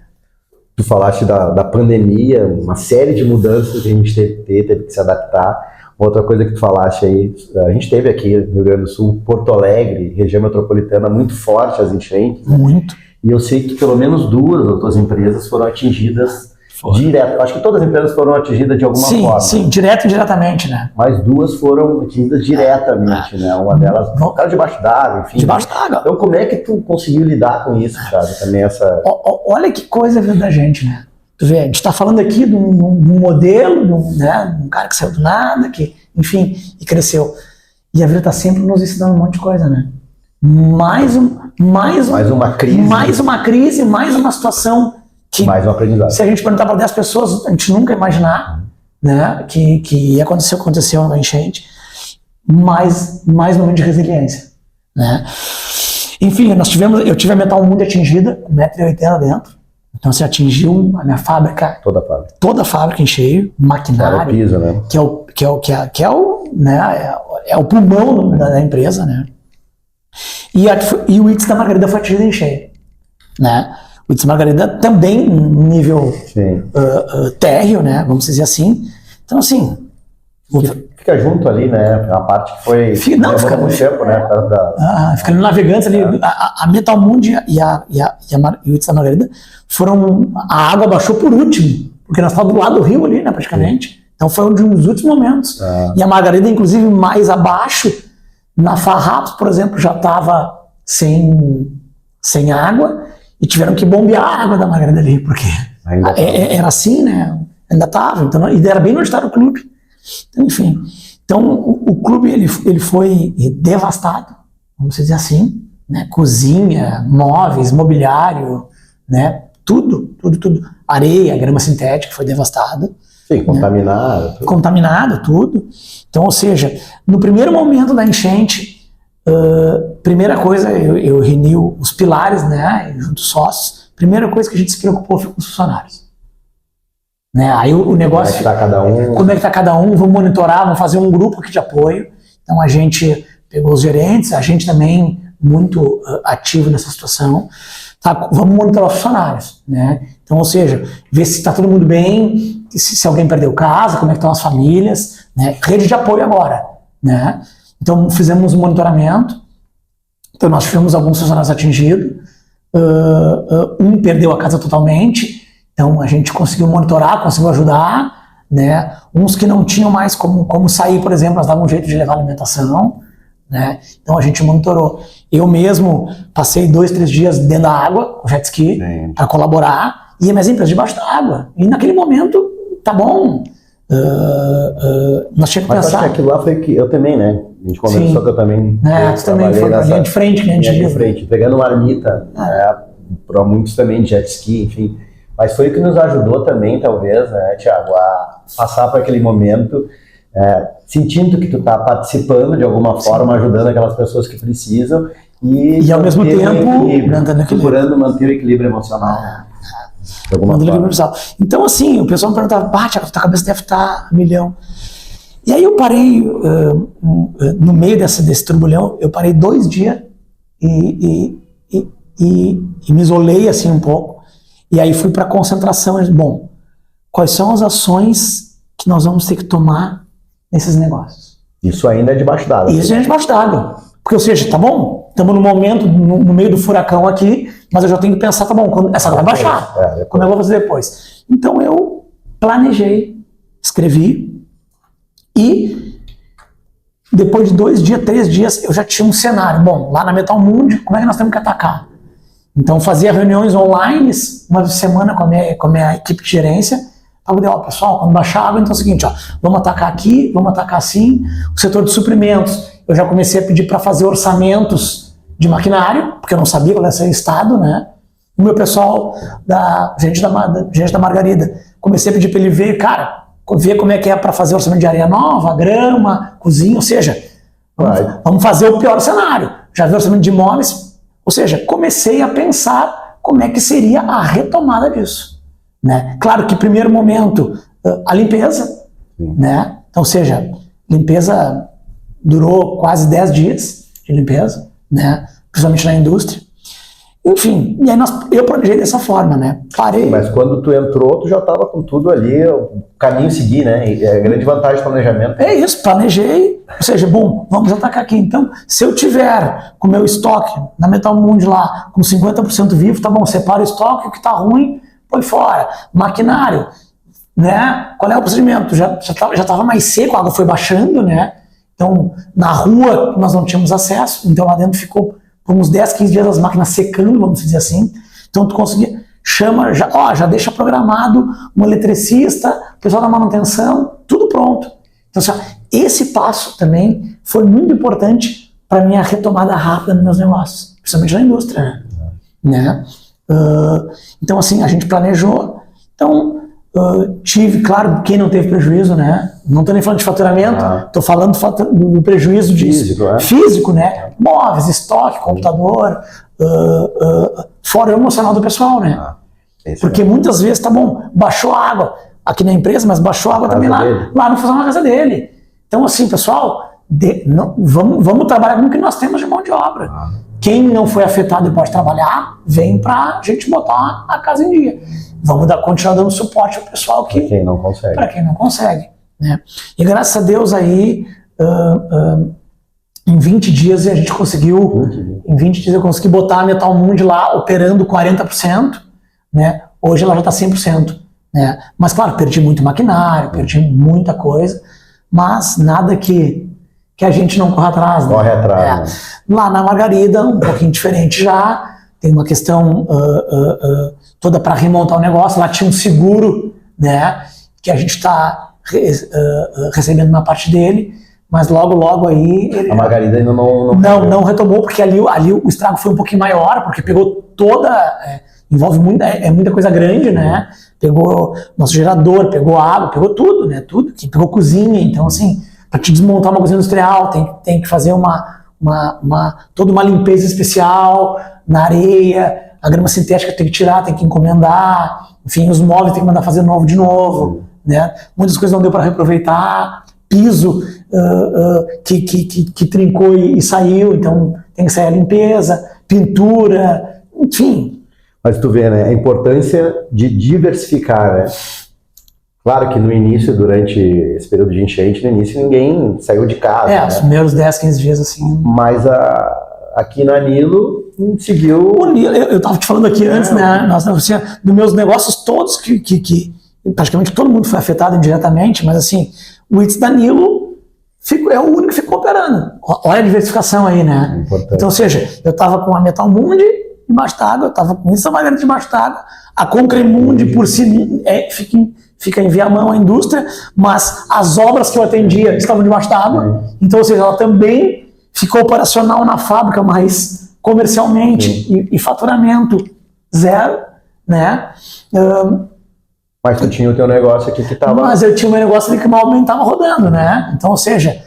Tu falaste da pandemia, uma série de mudanças que a gente teve que se adaptar. Outra coisa que tu falaste aí, a gente teve aqui no Rio Grande do Sul, Porto Alegre, região metropolitana, muito forte as enchentes. Né? Muito. E eu sei que pelo menos 2 das tuas empresas foram atingidas direto. Acho que todas as empresas foram atingidas de alguma forma. Sim, direto e indiretamente, né? Mas 2 foram atingidas diretamente, né? Uma delas, cara, debaixo d'água, enfim. Debaixo d'água. Então como é que tu conseguiu lidar com isso, Thiago? Também essa... Olha que coisa a vida da gente, né? Tu vê, a gente está falando aqui de um modelo, de um cara que saiu do nada, que, enfim, e cresceu. E a vida está sempre nos ensinando um monte de coisa, né? Mais uma crise, mais uma situação que, mais um aprendizado. Se a gente perguntar para 10 pessoas, a gente nunca ia imaginar, né, que aconteceu na enchente. Mais um momento de resiliência, né? Enfim, eu tive a Metal Mundi atingida, 1,80 m dentro. Então você atingiu a minha fábrica. Toda a fábrica em cheio, maquinário. É o piso, né? É o pulmão da empresa, né? E o ITS da Margarida foi atingido em cheio, né? O ITS da Margarida também nível térreo, né? Vamos dizer assim. Então assim... Fica junto ali, né? A parte que foi... Fica muito tempo, né? Fica no Navegantes ali. A Metal Mundi e o ITS da Margarida foram... A água baixou por último, porque nós estávamos do lado do rio ali, né? Praticamente. Sim. Então foi um dos últimos momentos. E a Margarida, inclusive, mais abaixo, na Farrapos, por exemplo, já estava sem água e tiveram que bombear a água da Margarida ali, porque era assim, né? Ainda estava, então, e era bem onde estava o clube. Então, enfim. Então, o clube ele foi devastado, vamos dizer assim, né? Cozinha, móveis, mobiliário, né? Tudo. Areia, grama sintética foi devastada. Sim, contaminado. Né? Contaminado, tudo. Então, ou seja, no primeiro momento da enchente, primeira coisa, eu reuni os pilares, né? Junto aos sócios. Primeira coisa que a gente se preocupou foi com os funcionários. Né? Aí o negócio... Como é que está cada um? Como é que está cada um, vamos monitorar, vamos fazer um grupo aqui de apoio. Então a gente pegou os gerentes, a gente também muito ativo nessa situação. Tá? Vamos monitorar os funcionários. Né? Então, ou seja, ver se está todo mundo bem, se alguém perdeu casa, como é que estão as famílias. Né? Rede de apoio agora. Né? Então fizemos um monitoramento. Então nós tivemos alguns funcionários atingidos. Um perdeu a casa totalmente. Então a gente conseguiu monitorar, conseguiu ajudar, né? Uns que não tinham mais como sair, por exemplo, nós dávamos um jeito de levar alimentação, né? Então a gente monitorou. Eu mesmo passei 2-3 dias dentro da água, com jet ski, para colaborar, e minhas empresas debaixo da água. E naquele momento, tá bom, nós tínhamos que pensar. Mas aquilo lá foi que eu também, né? A gente conversou que eu também. Tu também foi pra linha de frente, que nem a gente de frente, pegando marmita, para muitos também de jet ski, enfim. Mas foi o que nos ajudou também, talvez, né, Thiago, a passar por aquele momento, sentindo que tu tá participando de alguma forma, ajudando aquelas pessoas que precisam e ao mesmo tempo procurando manter o equilíbrio emocional. De alguma forma. Então, assim, o pessoal me perguntava, Thiago, tua cabeça deve estar a milhão. E aí eu parei, no meio desse turbulhão, eu parei 2 dias e me isolei assim um pouco. E aí fui para a concentração. Bom, quais são as ações que nós vamos ter que tomar nesses negócios? Isso ainda é debaixo d'água. Isso é debaixo d'água. Porque, ou seja, tá bom, estamos no momento, no meio do furacão aqui, mas eu já tenho que pensar, tá bom, quando essa água vai baixar. Como eu vou fazer depois? Então eu planejei, escrevi, e depois de 2 dias, 3 dias, eu já tinha um cenário. Bom, lá na Metal Mundi, como é que nós temos que atacar? Então fazia reuniões online, uma semana com a minha equipe de gerência, para poder, pessoal, quando baixar a água, então é o seguinte, vamos atacar aqui, vamos atacar assim. O setor de suprimentos, eu já comecei a pedir para fazer orçamentos de maquinário, porque eu não sabia qual ia ser o estado, né? O meu pessoal, gente da Margarida, comecei a pedir para ele ver, ver como é que é para fazer orçamento de areia nova, grama, cozinha, ou seja, vamos fazer o pior cenário. Já vi orçamento de imóveis. Ou seja, comecei a pensar como é que seria a retomada disso. Né? Claro que, primeiro momento, a limpeza. Né? Então, ou seja, limpeza durou quase 10 dias de limpeza, né? Principalmente na indústria. Enfim, e aí eu planejei dessa forma, né? Parei. Mas quando tu entrou, tu já estava com tudo ali, o caminho seguir, né? E a grande vantagem do planejamento. É isso, planejei. Ou seja, bom, vamos atacar aqui. Então, se eu tiver com o meu estoque na Metal Mundi lá, com 50% vivo, tá bom, separa o estoque, o que tá ruim, põe fora. Maquinário, né? Qual é o procedimento? Já estava mais seco, a água foi baixando, né? Então, na rua nós não tínhamos acesso, então lá dentro ficou por uns 10, 15 dias as máquinas secando, vamos dizer assim. Então tu conseguia, já deixa programado um eletricista, o pessoal da manutenção, tudo pronto. Então assim, esse passo também foi muito importante para a minha retomada rápida nos meus negócios, principalmente na indústria. Né? Então assim, a gente planejou. Então tive, claro, quem não teve prejuízo, né? Não estou nem falando de faturamento, estou falando do prejuízo físico, né? Móveis, estoque, computador, fora o emocional do pessoal, né? Porque muitas vezes, tá bom, baixou a água aqui na empresa, mas baixou a água também lá no funcionário na casa dele. Então, assim, pessoal, vamos trabalhar com o que nós temos de mão de obra. Quem não foi afetado e pode trabalhar, vem para a gente botar a casa em dia. Vamos continuar dando suporte ao pessoal para quem não consegue. Né? E graças a Deus aí, em 20 dias a gente conseguiu, eu consegui botar a Metal Mundi lá operando 40%, né? Hoje ela já está 100%. Né? Mas claro, perdi muito maquinário, perdi muita coisa, mas nada que a gente não corra atrás. Né? Corre atrás. Né? Lá na Margarida, um pouquinho diferente já, tem uma questão toda para remontar o negócio, lá tinha um seguro, né? que a gente está recebendo uma parte dele, mas logo aí... A Margarida ainda não retomou, porque ali o estrago foi um pouquinho maior, porque pegou envolve muita coisa grande, né? Pegou nosso gerador, pegou água, pegou tudo, né? Tudo, pegou cozinha. Então, assim, para te desmontar uma cozinha industrial, tem que fazer toda uma limpeza especial na areia, a grama sintética tem que tirar, tem que encomendar, enfim, os móveis tem que mandar fazer de novo, né? Muitas coisas não deu para reaproveitar, piso que trincou e saiu, então tem que sair a limpeza, pintura, enfim. Mas tu vê, né, a importância de diversificar, né? Claro que no início, durante esse período de enchente, no início ninguém saiu de casa. Né? Os primeiros 10, 15 dias assim. Mas aqui na Nilo seguiu... Eu estava te falando aqui antes, né? Dos meus negócios todos, que praticamente todo mundo foi afetado indiretamente, mas assim, o ITS da Nilo é o único que ficou operando. Olha a diversificação aí, né? Importante. Então, ou seja, eu estava com a Metal Mundi debaixo d'água, eu estava com Santa Margarida debaixo d'água, a Concremundi por si fica em Viamão, a indústria, mas as obras que eu atendia estavam debaixo d'água, então, ou seja, ela também ficou operacional na fábrica, mas comercialmente e faturamento zero, né? Mas tu tinha o teu negócio aqui que estava... Mas eu tinha um negócio ali que mal estava rodando, né? Então, ou seja,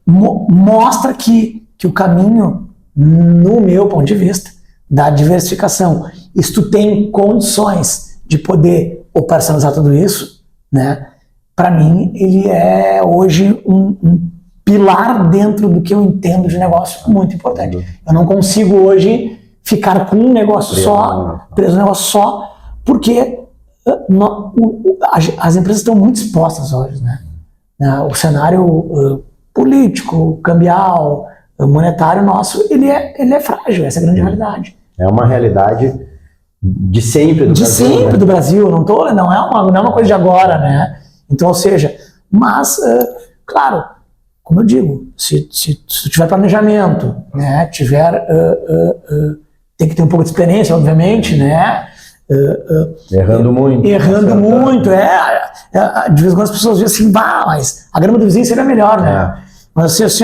mostra que o caminho, no meu ponto de vista, da diversificação, se tu tem condições de poder operacionalizar tudo isso, né? Para mim, ele é hoje um pilar dentro do que eu entendo de negócio muito importante. Eu não consigo hoje ficar com um negócio preso num negócio só, porque as empresas estão muito expostas hoje, né? O cenário político, cambial, monetário nosso, ele é frágil, essa é a grande realidade. É uma realidade de sempre do Brasil. De sempre, né? Do Brasil, não é uma coisa de agora, né? Então, ou seja, mas, claro, como eu digo, se tu tiver planejamento, né, tem que ter um pouco de experiência, obviamente, né? Errando muito. De vez em quando as pessoas dizem assim, mas a grama do vizinho seria melhor, né? Mas assim,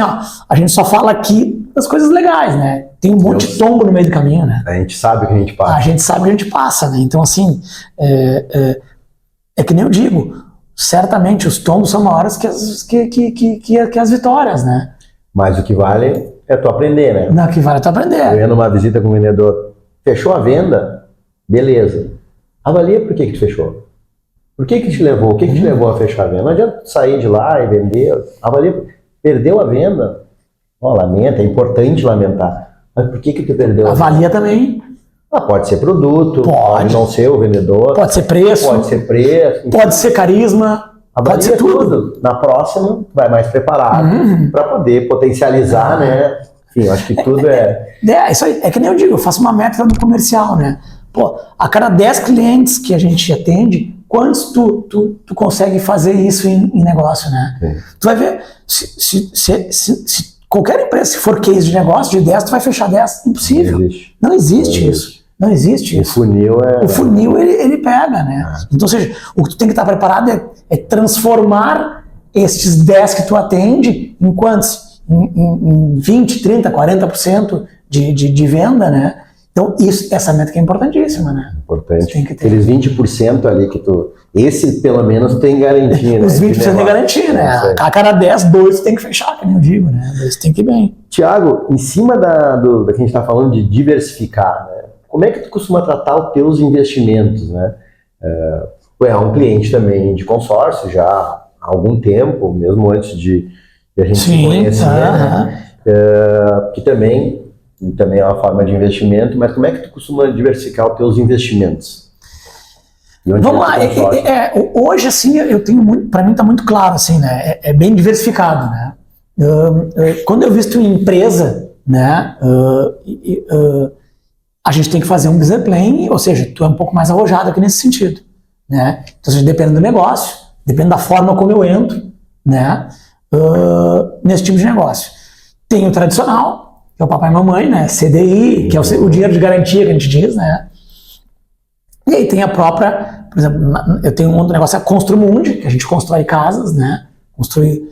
a gente só fala aqui das coisas legais, né? Tem um monte de tombo no meio do caminho, né? A gente sabe o que a gente passa. A gente sabe o que a gente passa, né? Então, assim, é que nem eu digo, certamente os tombos são maiores que as vitórias, né? Mas o que vale é tu aprender, né? Não, o que vale é tu aprender. Eu ia numa visita com o vendedor, fechou a venda, beleza. Avalia por que tu fechou. Por que te levou? O que te levou a fechar a venda? Não adianta tu sair de lá e vender. Avalia. Perdeu a venda? Lamenta, é importante lamentar. Mas por que tu perdeu? Avalia também. Pode ser produto, pode não ser o vendedor. Pode ser preço. Pode ser carisma. Avalia pode ser tudo. Na próxima, vai mais preparado para poder potencializar, né? Enfim, eu acho que tudo isso aí, é que nem eu digo, eu faço uma meta no comercial, né? A cada 10 clientes que a gente atende, quantos tu consegue fazer isso em negócio, né? Sim. Tu vai ver, se qualquer empresa, se for case de negócio, de 10, tu vai fechar 10. Impossível. Não existe isso. Não existe isso. O funil, ele pega, né? Então, ou seja, o que tu tem que estar preparado é transformar estes 10 que tu atende em quantos? Em 20, 30, 40% de venda, né? Então, essa métrica é importantíssima, né? Importante. Tem que ter. Aqueles 20% ali que esse pelo menos tem garantia, né? Os 20% tem garantia, né? A cada 10, 2 tem que fechar, que nem eu digo, né? 2 tem que ir bem. Tiago, em cima da que a gente está falando de diversificar, né? Como é que tu costuma tratar os teus investimentos, né? É um cliente também de consórcio já há algum tempo, mesmo antes de a gente se conhecer, né? Que também é uma forma de investimento, mas como é que tu costuma diversificar os teus investimentos? Vamos lá, hoje assim, eu tenho muito, para mim está muito claro, assim, né? É bem diversificado, né? Quando eu visto em empresa, né? A gente tem que fazer um business plan, ou seja, tu é um pouco mais arrojado aqui nesse sentido, né? Então, depende do negócio, depende da forma como eu entro, né? Nesse tipo de negócio. Tem o tradicional, que é o papai e mamãe, né? CDI, que é o dinheiro de garantia que a gente diz, né? E aí tem a própria, por exemplo, eu tenho um outro negócio, é a Construmundi, que a gente constrói casas, né? Construi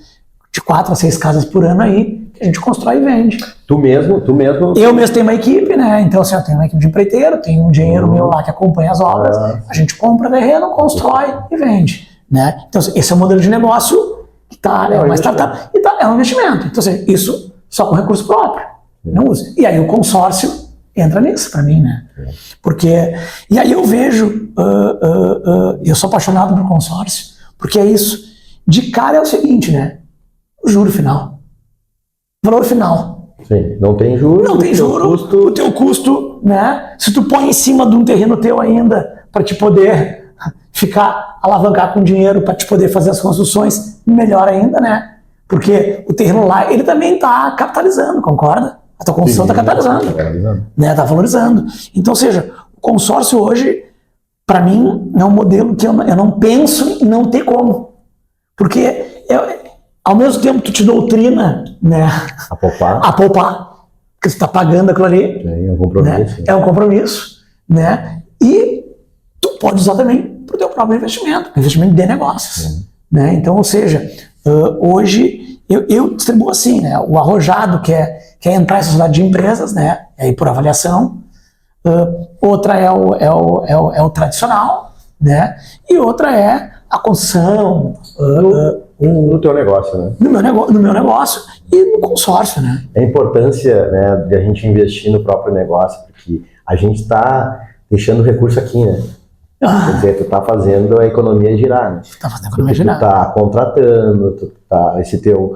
de 4 a 6 casas por ano aí, que a gente constrói e vende. Tu mesmo? Eu mesmo tenho uma equipe, né? Então, assim, eu tenho uma equipe de empreiteiro, tenho um engenheiro meu lá que acompanha as obras, a gente compra terreno, constrói e vende, né? Então, esse é o modelo de negócio que tá, né? Uma startup, e tá, é um investimento. Então, assim, isso só com recurso próprio, não usa. E aí o consórcio entra nisso para mim, né? Porque, e aí eu vejo, eu sou apaixonado por consórcio, porque é isso. De cara é o seguinte, né? O juro final. Valor final. Sim, não tem juro. Não tem juro, o teu custo, né? Se tu põe em cima de um terreno teu ainda, para te poder alavancar com dinheiro, para te poder fazer as construções, melhor ainda, né? Porque o terreno lá, ele também está capitalizando, concorda? A tua construção está capitalizando, né? Está valorizando. Então, ou seja, o consórcio hoje, para mim, é um modelo que eu não penso em não ter como. Porque, ao mesmo tempo, tu te doutrina, né? A poupar. Porque você está pagando aquilo ali. É um compromisso. Né? É um compromisso, né? E tu pode usar também para o teu próprio investimento de negócios. Né? Então, ou seja, hoje eu distribuo assim, né? O arrojado quer entrar em sociedade de empresas, né? Aí por avaliação. Outra é o tradicional, né? E outra é a construção. No teu negócio, né? No meu negócio e no consórcio, né? A importância, né, de a gente investir no próprio negócio, porque a gente está deixando o recurso aqui, né? Quer dizer, tu tá fazendo a economia girar, né? Tá fazendo a economia girar. Tu tá contratando, esse teu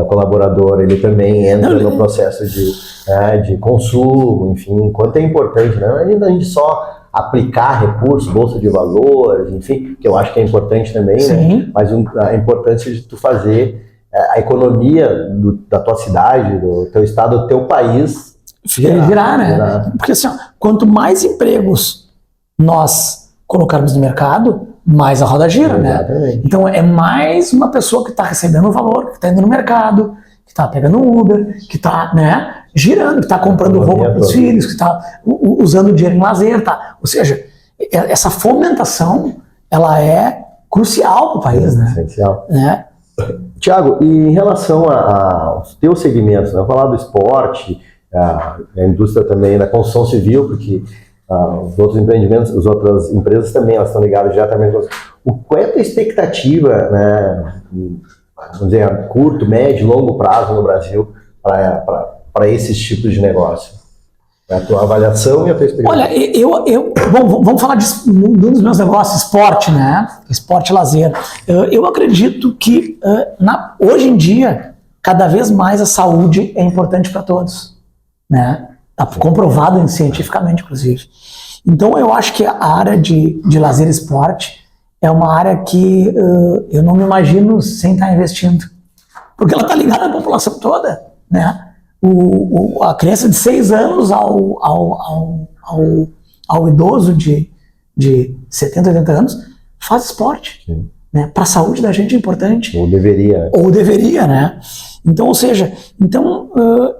colaborador, ele também entra no processo de consumo, enfim, quanto é importante, né? Ainda a gente só aplicar recursos, bolsa de valores, enfim, que eu acho que é importante também, né? Mas a importância de tu fazer a economia da tua cidade, do teu estado, do teu país virar, né? Porque assim, quanto mais empregos nós colocarmos no mercado, mais a roda gira, né? Então é mais uma pessoa que está recebendo o valor, que está indo no mercado, que está pegando Uber, que está, né, girando, que está comprando roupa para os filhos, que está usando dinheiro em lazer, tá? Ou seja, essa fomentação, ela é crucial para o país, né? Essencial. Né? Tiago, e em relação aos teus segmentos, né? Vou falar do esporte, a indústria também da construção civil, porque os outros empreendimentos, as outras empresas também, elas estão ligadas diretamente. Qual é a tua expectativa, né, vamos dizer, a curto, médio, longo prazo no Brasil para esses tipos de negócio? A tua avaliação e a tua expectativa? Olha, vamos falar de um dos meus negócios, esporte, né? Esporte e lazer. Eu acredito que hoje em dia, cada vez mais a saúde é importante para todos, né? Está comprovado cientificamente, inclusive. Então, eu acho que a área de lazer e esporte é uma área que eu não me imagino sem estar investindo. Porque ela está ligada à população toda, né? A criança de 6 anos ao idoso de 70, 80 anos faz esporte. Né? Para a saúde da gente é importante. Ou deveria, né? Então, ou seja,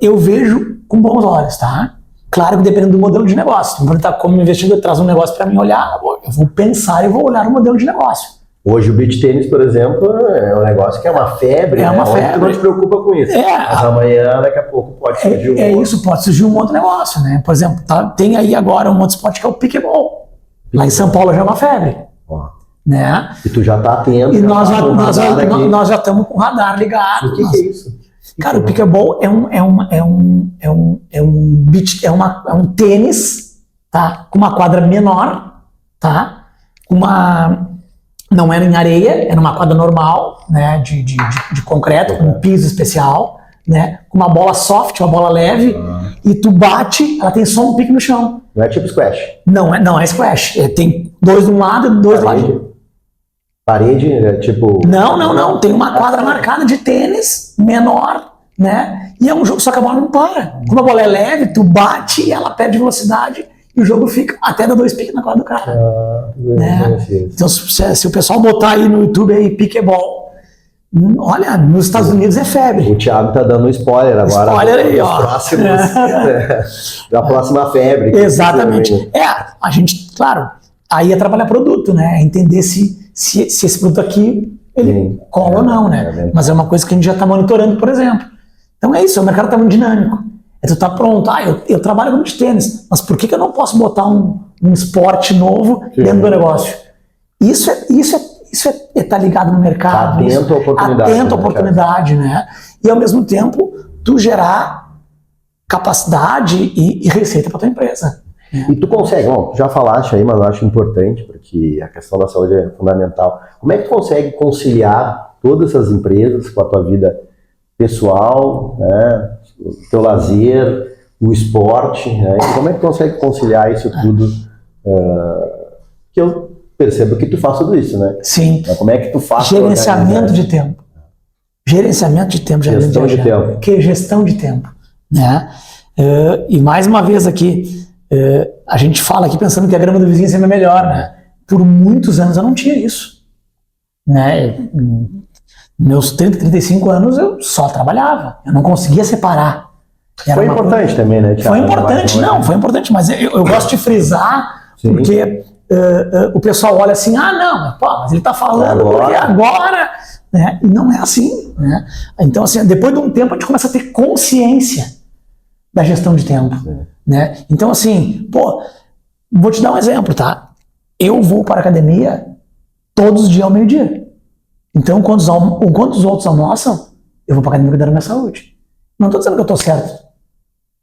eu vejo com bons olhos, tá? Claro que dependendo do modelo de negócio. Então, tá, como investidor traz um negócio para mim olhar, eu vou pensar e vou olhar o modelo de negócio. Hoje o beach tênis, por exemplo, é um negócio que é uma febre. É uma febre. Tu não te preocupa com isso. Mas amanhã, daqui a pouco, pode surgir isso, pode surgir um outro negócio, né? Por exemplo, tem aí agora um outro esporte que é o pickleball. Lá em São Paulo já é uma febre. Né? E tu já tá atento. E nós já estamos com o radar ligado. O que é isso? Cara, o pickleball é um tênis, tá? Com uma quadra menor, tá? Não era em areia, era uma quadra normal, né? De concreto, com um piso especial, né? Com uma bola soft, uma bola leve, e tu bate, ela tem só um pique no chão. Não é tipo squash? Não é squash. Tem 2 de um lado e 2 do lado. Parede, tipo... Não. Tem uma quadra marcada de tênis menor, né? E é um jogo, só que a bola não para. Como a bola é leve, tu bate e ela perde velocidade e o jogo fica até dar 2 piques na quadra do cara. Né? Então, se o pessoal botar aí no YouTube aí, pickleball, olha, nos Estados Unidos é febre. O Thiago tá dando um spoiler agora. Spoiler aí, ó. Da próxima febre. Exatamente. A gente, claro... aí é trabalhar produto, né? Entender se esse produto aqui, ele cola ou não, né? Mas é uma coisa que a gente já está monitorando, por exemplo. Então é isso, o mercado está muito dinâmico. Tu tá pronto, eu trabalho com de tênis, mas por que eu não posso botar um esporte novo dentro do negócio? Isso é tá ligado no mercado. Atento à oportunidade. Atento à oportunidade, né? E ao mesmo tempo, tu gerar capacidade e receita para tua empresa. E tu consegue, bom, já falaste aí, mas eu acho importante, porque a questão da saúde é fundamental. Como é que tu consegue conciliar todas essas empresas com a tua vida pessoal, né, o teu lazer, o esporte, né? E como é que tu consegue conciliar isso tudo? Que eu percebo que tu faz tudo isso, né? Sim. Mas como é que tu faz? Gerenciamento de tempo. Gerenciamento de tempo. Gestão de tempo. Que é gestão de tempo, né? E mais uma vez aqui, a gente fala aqui pensando que a grama do vizinho sempre é melhor, né? Por muitos anos eu não tinha isso, né? Meus 30, 35 anos eu só trabalhava, eu não conseguia separar. Foi importante também, né, Thiago? Foi importante, foi importante, mas eu gosto de frisar, sim, porque o pessoal olha assim, mas ele está falando porque agora, né? E não é assim, né? Então, assim, depois de um tempo a gente começa a ter consciência da gestão de tempo, né? Então, assim, vou te dar um exemplo, tá? Eu vou para a academia todos os dias ao meio-dia. Então, enquanto os outros almoçam, eu vou para a academia cuidar da minha saúde. Não estou dizendo que eu estou certo,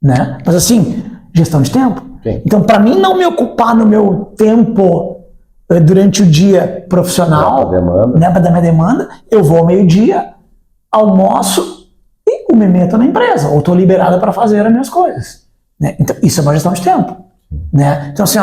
né? Mas assim, gestão de tempo. Sim. Então, para mim não me ocupar no meu tempo durante o dia profissional, né, da minha demanda, eu vou ao meio-dia, almoço e me meto na empresa, ou estou liberada para fazer as minhas coisas, né? Então, isso é uma gestão de tempo, né? Então, assim,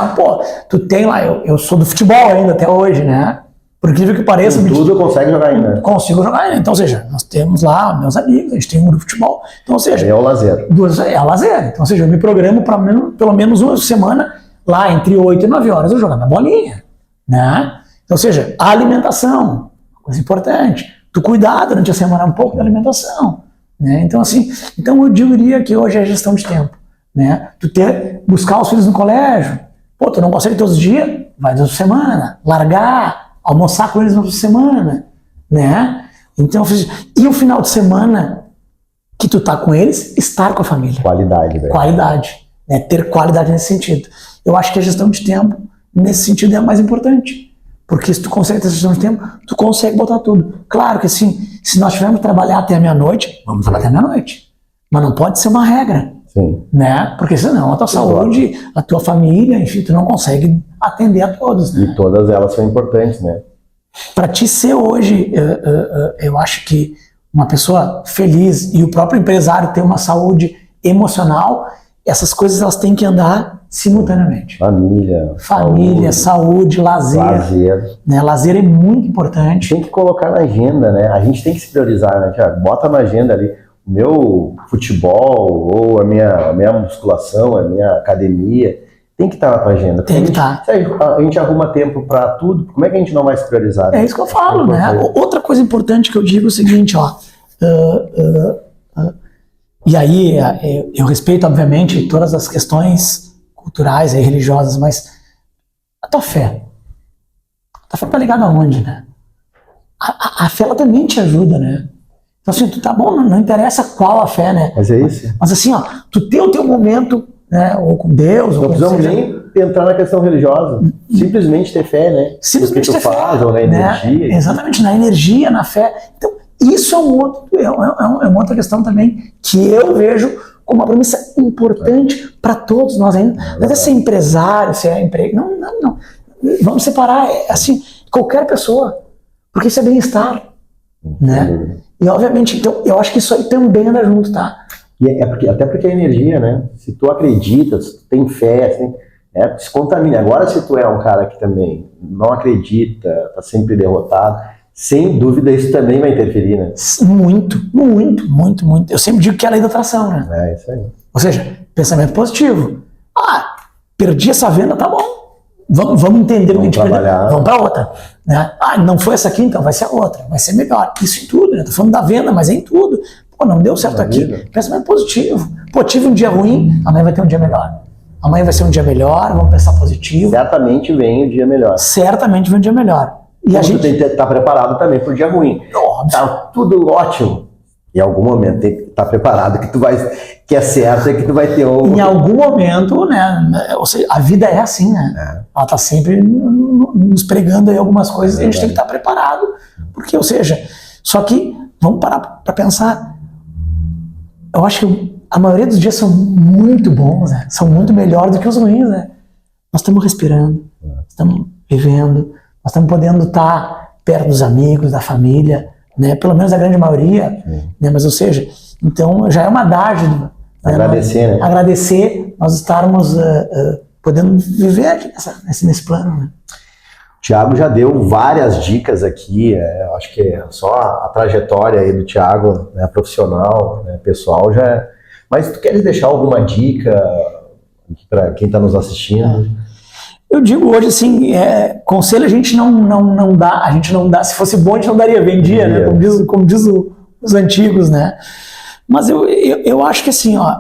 tu tem lá, eu sou do futebol ainda até hoje, né? Por incrível que pareça... Tudo consegue jogar ainda. Consigo jogar ainda. Então, ou seja, nós temos lá meus amigos, a gente tem um grupo de futebol. Então, ou seja... É o lazer. É o lazer. Então, ou seja, eu me programo para pelo menos uma semana, lá entre 8 e 9 horas, eu jogar minha bolinha, né? Então, ou seja, a alimentação, coisa importante. Tu cuidar durante a semana um pouco da alimentação, né? Então, assim, eu diria que hoje é gestão de tempo, né? Tu buscar os filhos no colégio. Tu não consegue todos os dias? Vai toda semana. Largar... almoçar com eles na semana, né? Então, e o final de semana que tu tá com eles, estar com a família. Qualidade, velho. Qualidade, né? Ter qualidade nesse sentido. Eu acho que a gestão de tempo, nesse sentido, é a mais importante. Porque se tu consegue ter gestão de tempo, tu consegue botar tudo. Claro que assim, se nós tivermos que trabalhar até a meia-noite, vamos trabalhar até a meia-noite. Mas não pode ser uma regra. Sim. Né? Porque senão a tua saúde, a tua família, enfim, tu não consegue atender a todos. Né? E todas elas são importantes, né? Para ti ser hoje, eu acho que uma pessoa feliz e o próprio empresário ter uma saúde emocional, essas coisas elas têm que andar simultaneamente. Família, saúde, lazer. Né? Lazer é muito importante. Tem que colocar na agenda, né? A gente tem que se priorizar, né, Thiago? Bota na agenda ali. O meu futebol, ou a minha musculação, a minha academia, tem que estar na tua agenda. Tem que estar. Se a gente arruma tempo para tudo, como é que a gente não vai se priorizar? É isso que eu falo, né? Outra coisa importante que eu digo é o seguinte, e aí eu respeito, obviamente, todas as questões culturais e religiosas, mas a tua fé tá ligada aonde, né? A fé, ela também te ajuda, né? Então, assim, tu tá bom, não interessa qual a fé, né? Mas é isso. Mas assim, tu tem o teu momento, né? Ou com Deus, não ou com precisamos nem entrar na questão religiosa. Simplesmente ter fé, né? Simplesmente ter fé. Ou na energia. Né? Exatamente, na energia, na fé. Então, isso é uma outra questão também que eu vejo como uma premissa importante para todos nós. Não deve ser empresário, se é emprego. Não. Vamos separar, assim, qualquer pessoa. Porque isso é bem-estar, né? E obviamente, então, eu acho que isso aí também anda junto, tá? E até porque a energia, né? Se tu acredita, se tu tem fé, se contamina. Agora, se tu é um cara que também não acredita, tá sempre derrotado, sem dúvida isso também vai interferir, né? Muito. Eu sempre digo que é a lei da atração, né? É isso aí. Ou seja, pensamento positivo. Perdi essa venda, tá bom. Vamos entender o que a gente perdeu. Vamos para outra. Né? Não foi essa aqui, então vai ser a outra. Vai ser melhor. Isso em tudo, né? Tô falando da venda, mas é em tudo. Não deu certo aqui. Pensamento positivo. Tive um dia ruim, amanhã vai ter um dia melhor. Amanhã vai ser um dia melhor, vamos pensar positivo. Certamente vem o dia melhor. Certamente vem um dia melhor. E a gente tem que estar preparado também para o dia ruim. Tá tudo ótimo. Em algum momento tem que estar preparado que é certo, é que tu vai ter Em algum momento, né? Ou seja, a vida é assim, né? Ela está sempre nos pregando aí algumas coisas e a gente tem que estar preparado. Porque, ou seja, só que vamos parar para pensar. Eu acho que a maioria dos dias são muito bons, né? São muito melhores do que os ruins, né? Nós estamos respirando, estamos vivendo, nós estamos podendo estar perto dos amigos, da família, né? Pelo menos a grande maioria, né? Mas, ou seja, então já é uma dádiva. Agradecer, né? Agradecer nós estarmos podendo viver aqui nesse plano, né? O Thiago já deu várias dicas aqui, acho que só a trajetória aí do Thiago, né, profissional, né, pessoal, já é. Mas tu queres deixar alguma dica para quem está nos assistindo? Eu digo hoje assim, conselho a gente não dá, se fosse bom a gente não daria, vendia, né? Como diz os antigos, né? Mas eu acho que assim, ó,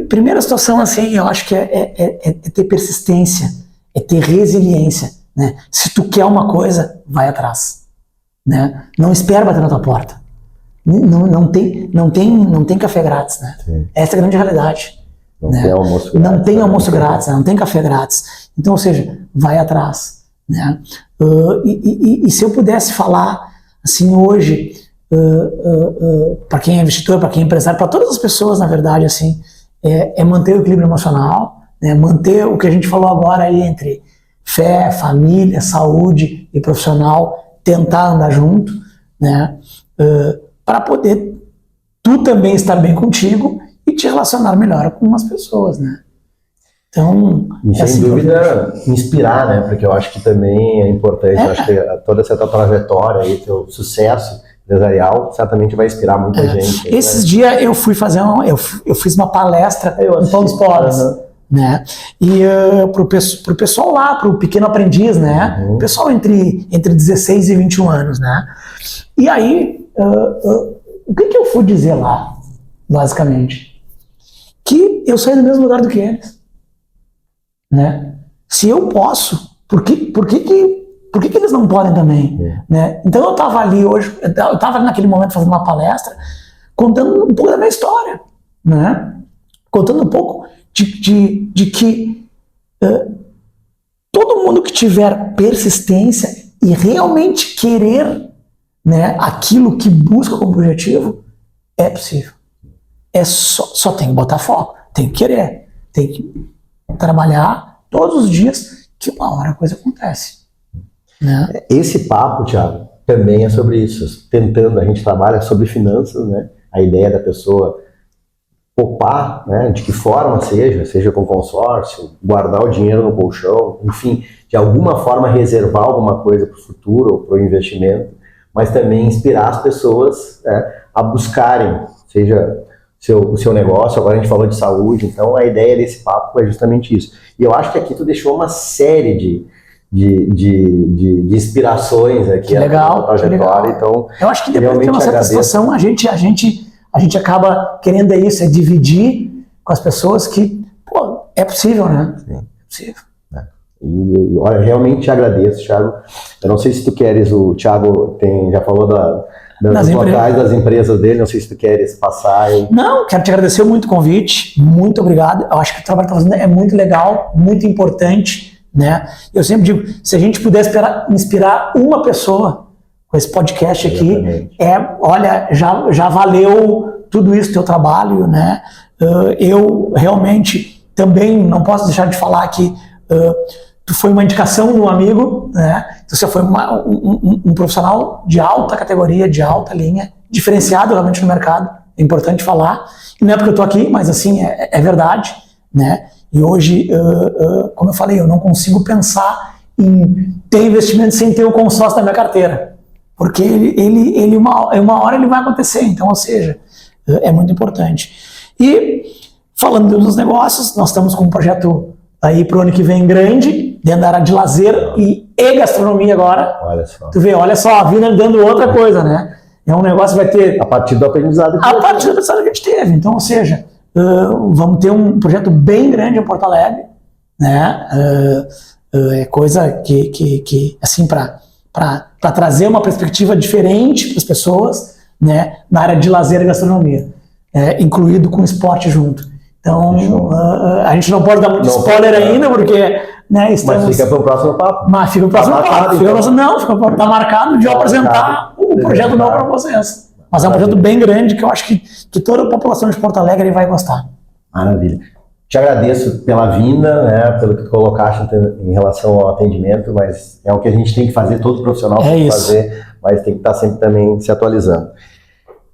primeira situação assim, eu acho que é ter persistência, é ter resiliência, né? Se tu quer uma coisa, vai atrás, né? Não espera bater na tua porta. Não tem café grátis, né? Sim. Essa é a grande realidade. Não tem almoço grátis. Não tem almoço grátis, não tem café grátis. Então, ou seja, vai atrás, né? E se eu pudesse falar assim hoje, para quem é investidor, para quem é empresário, para todas as pessoas, na verdade, assim, é manter o equilíbrio emocional, né? Manter o que a gente falou agora aí entre fé, família, saúde e profissional, tentar andar junto, né? Para poder tu também estar bem contigo e te relacionar melhor com as pessoas, né? Então, e sem assim dúvida inspirar, né? Porque eu acho que também é importante, eu acho que toda essa tua trajetória aí, teu sucesso empresarial, certamente vai inspirar muita gente. Esses dias eu fui fazer eu fiz uma palestra no Pão dos Poros, né? E pro pessoal lá, pro pequeno aprendiz, né? O pessoal entre 16 e 21 anos, né? E aí, o que eu fui dizer lá, basicamente? Que eu saí do mesmo lugar do que eles, né? Se eu posso, por que eles não podem também, né? Então eu estava ali hoje, eu estava ali naquele momento fazendo uma palestra, contando um pouco da minha história, né? Contando um pouco de que todo mundo que tiver persistência e realmente querer, né, aquilo que busca como objetivo, é possível. Só tem que botar foco, tem que querer, tem que trabalhar todos os dias, que uma hora a coisa acontece, né? Esse papo, Thiago, também é sobre isso. A gente trabalha sobre finanças, né? A ideia da pessoa poupar, né? De que forma seja com consórcio, guardar o dinheiro no colchão, enfim, de alguma forma reservar alguma coisa para o futuro ou para o investimento, mas também inspirar as pessoas, né, a buscarem, seja o seu negócio. Agora a gente falou de saúde, então a ideia desse papo é justamente isso. E eu acho que aqui tu deixou uma série de inspirações aqui na trajetória. Então, eu acho que depois de uma certa situação a gente acaba querendo dividir com as pessoas que, pô, é possível, né? Sim. É possível. E olha, realmente te agradeço, Thiago. Eu não sei se tu queres, o Thiago já falou dos locais das empresas dele, não sei se tu queres passar aí. Não, quero te agradecer muito o convite, muito obrigado. Eu acho que o trabalho que está fazendo é muito legal, muito importante, né? Eu sempre digo, se a gente puder inspirar uma pessoa com esse podcast aqui, olha, já valeu tudo isso, teu trabalho, né? Eu realmente também não posso deixar de falar que tu foi uma indicação de um amigo, né? Você foi um profissional de alta categoria, de alta linha, diferenciado realmente no mercado, é importante falar. E não é porque eu estou aqui, mas assim, é verdade, né? E hoje, como eu falei, eu não consigo pensar em ter investimento sem ter o consórcio na minha carteira, porque ele uma hora ele vai acontecer, então, ou seja, é muito importante. E falando dos negócios, nós estamos com um projeto aí pro ano que vem grande, dentro da área de lazer e gastronomia agora. Olha só. Tu vê, olha só, a vida dando outra coisa, né? É um negócio que vai ter... A partir do aprendizado. A partir do aprendizado que a gente teve. Então, ou seja, vamos ter um projeto bem grande em Porto Alegre, né? É coisa que assim, para trazer uma perspectiva diferente para as pessoas, né? Na área de lazer e gastronomia, incluído com esporte junto. Então, a gente não pode dar muito spoiler ainda, porque... Né, estamos... Mas fica para o próximo papo. Mas fica para o próximo papo. Está marcado de eu apresentar o projeto novo para vocês. Mas é um projeto bem grande que eu acho que toda a população de Porto Alegre vai gostar. Maravilha. Te agradeço pela vinda, né, pelo que tu colocaste em relação ao atendimento, mas é o que a gente tem que fazer, todo profissional tem que fazer, mas tem que estar sempre também se atualizando.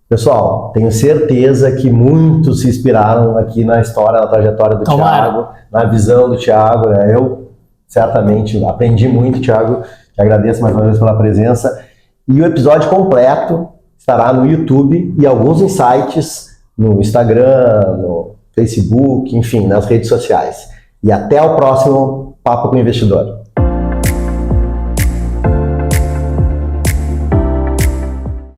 Pessoal, tenho certeza que muitos se inspiraram aqui na história, na trajetória do Thiago, na visão do Thiago, né? Eu certamente aprendi muito, Thiago, te agradeço mais uma vez pela presença. E o episódio completo estará no YouTube e alguns insights no Instagram, no Facebook, enfim, nas redes sociais. E até o próximo Papo com o Investidor.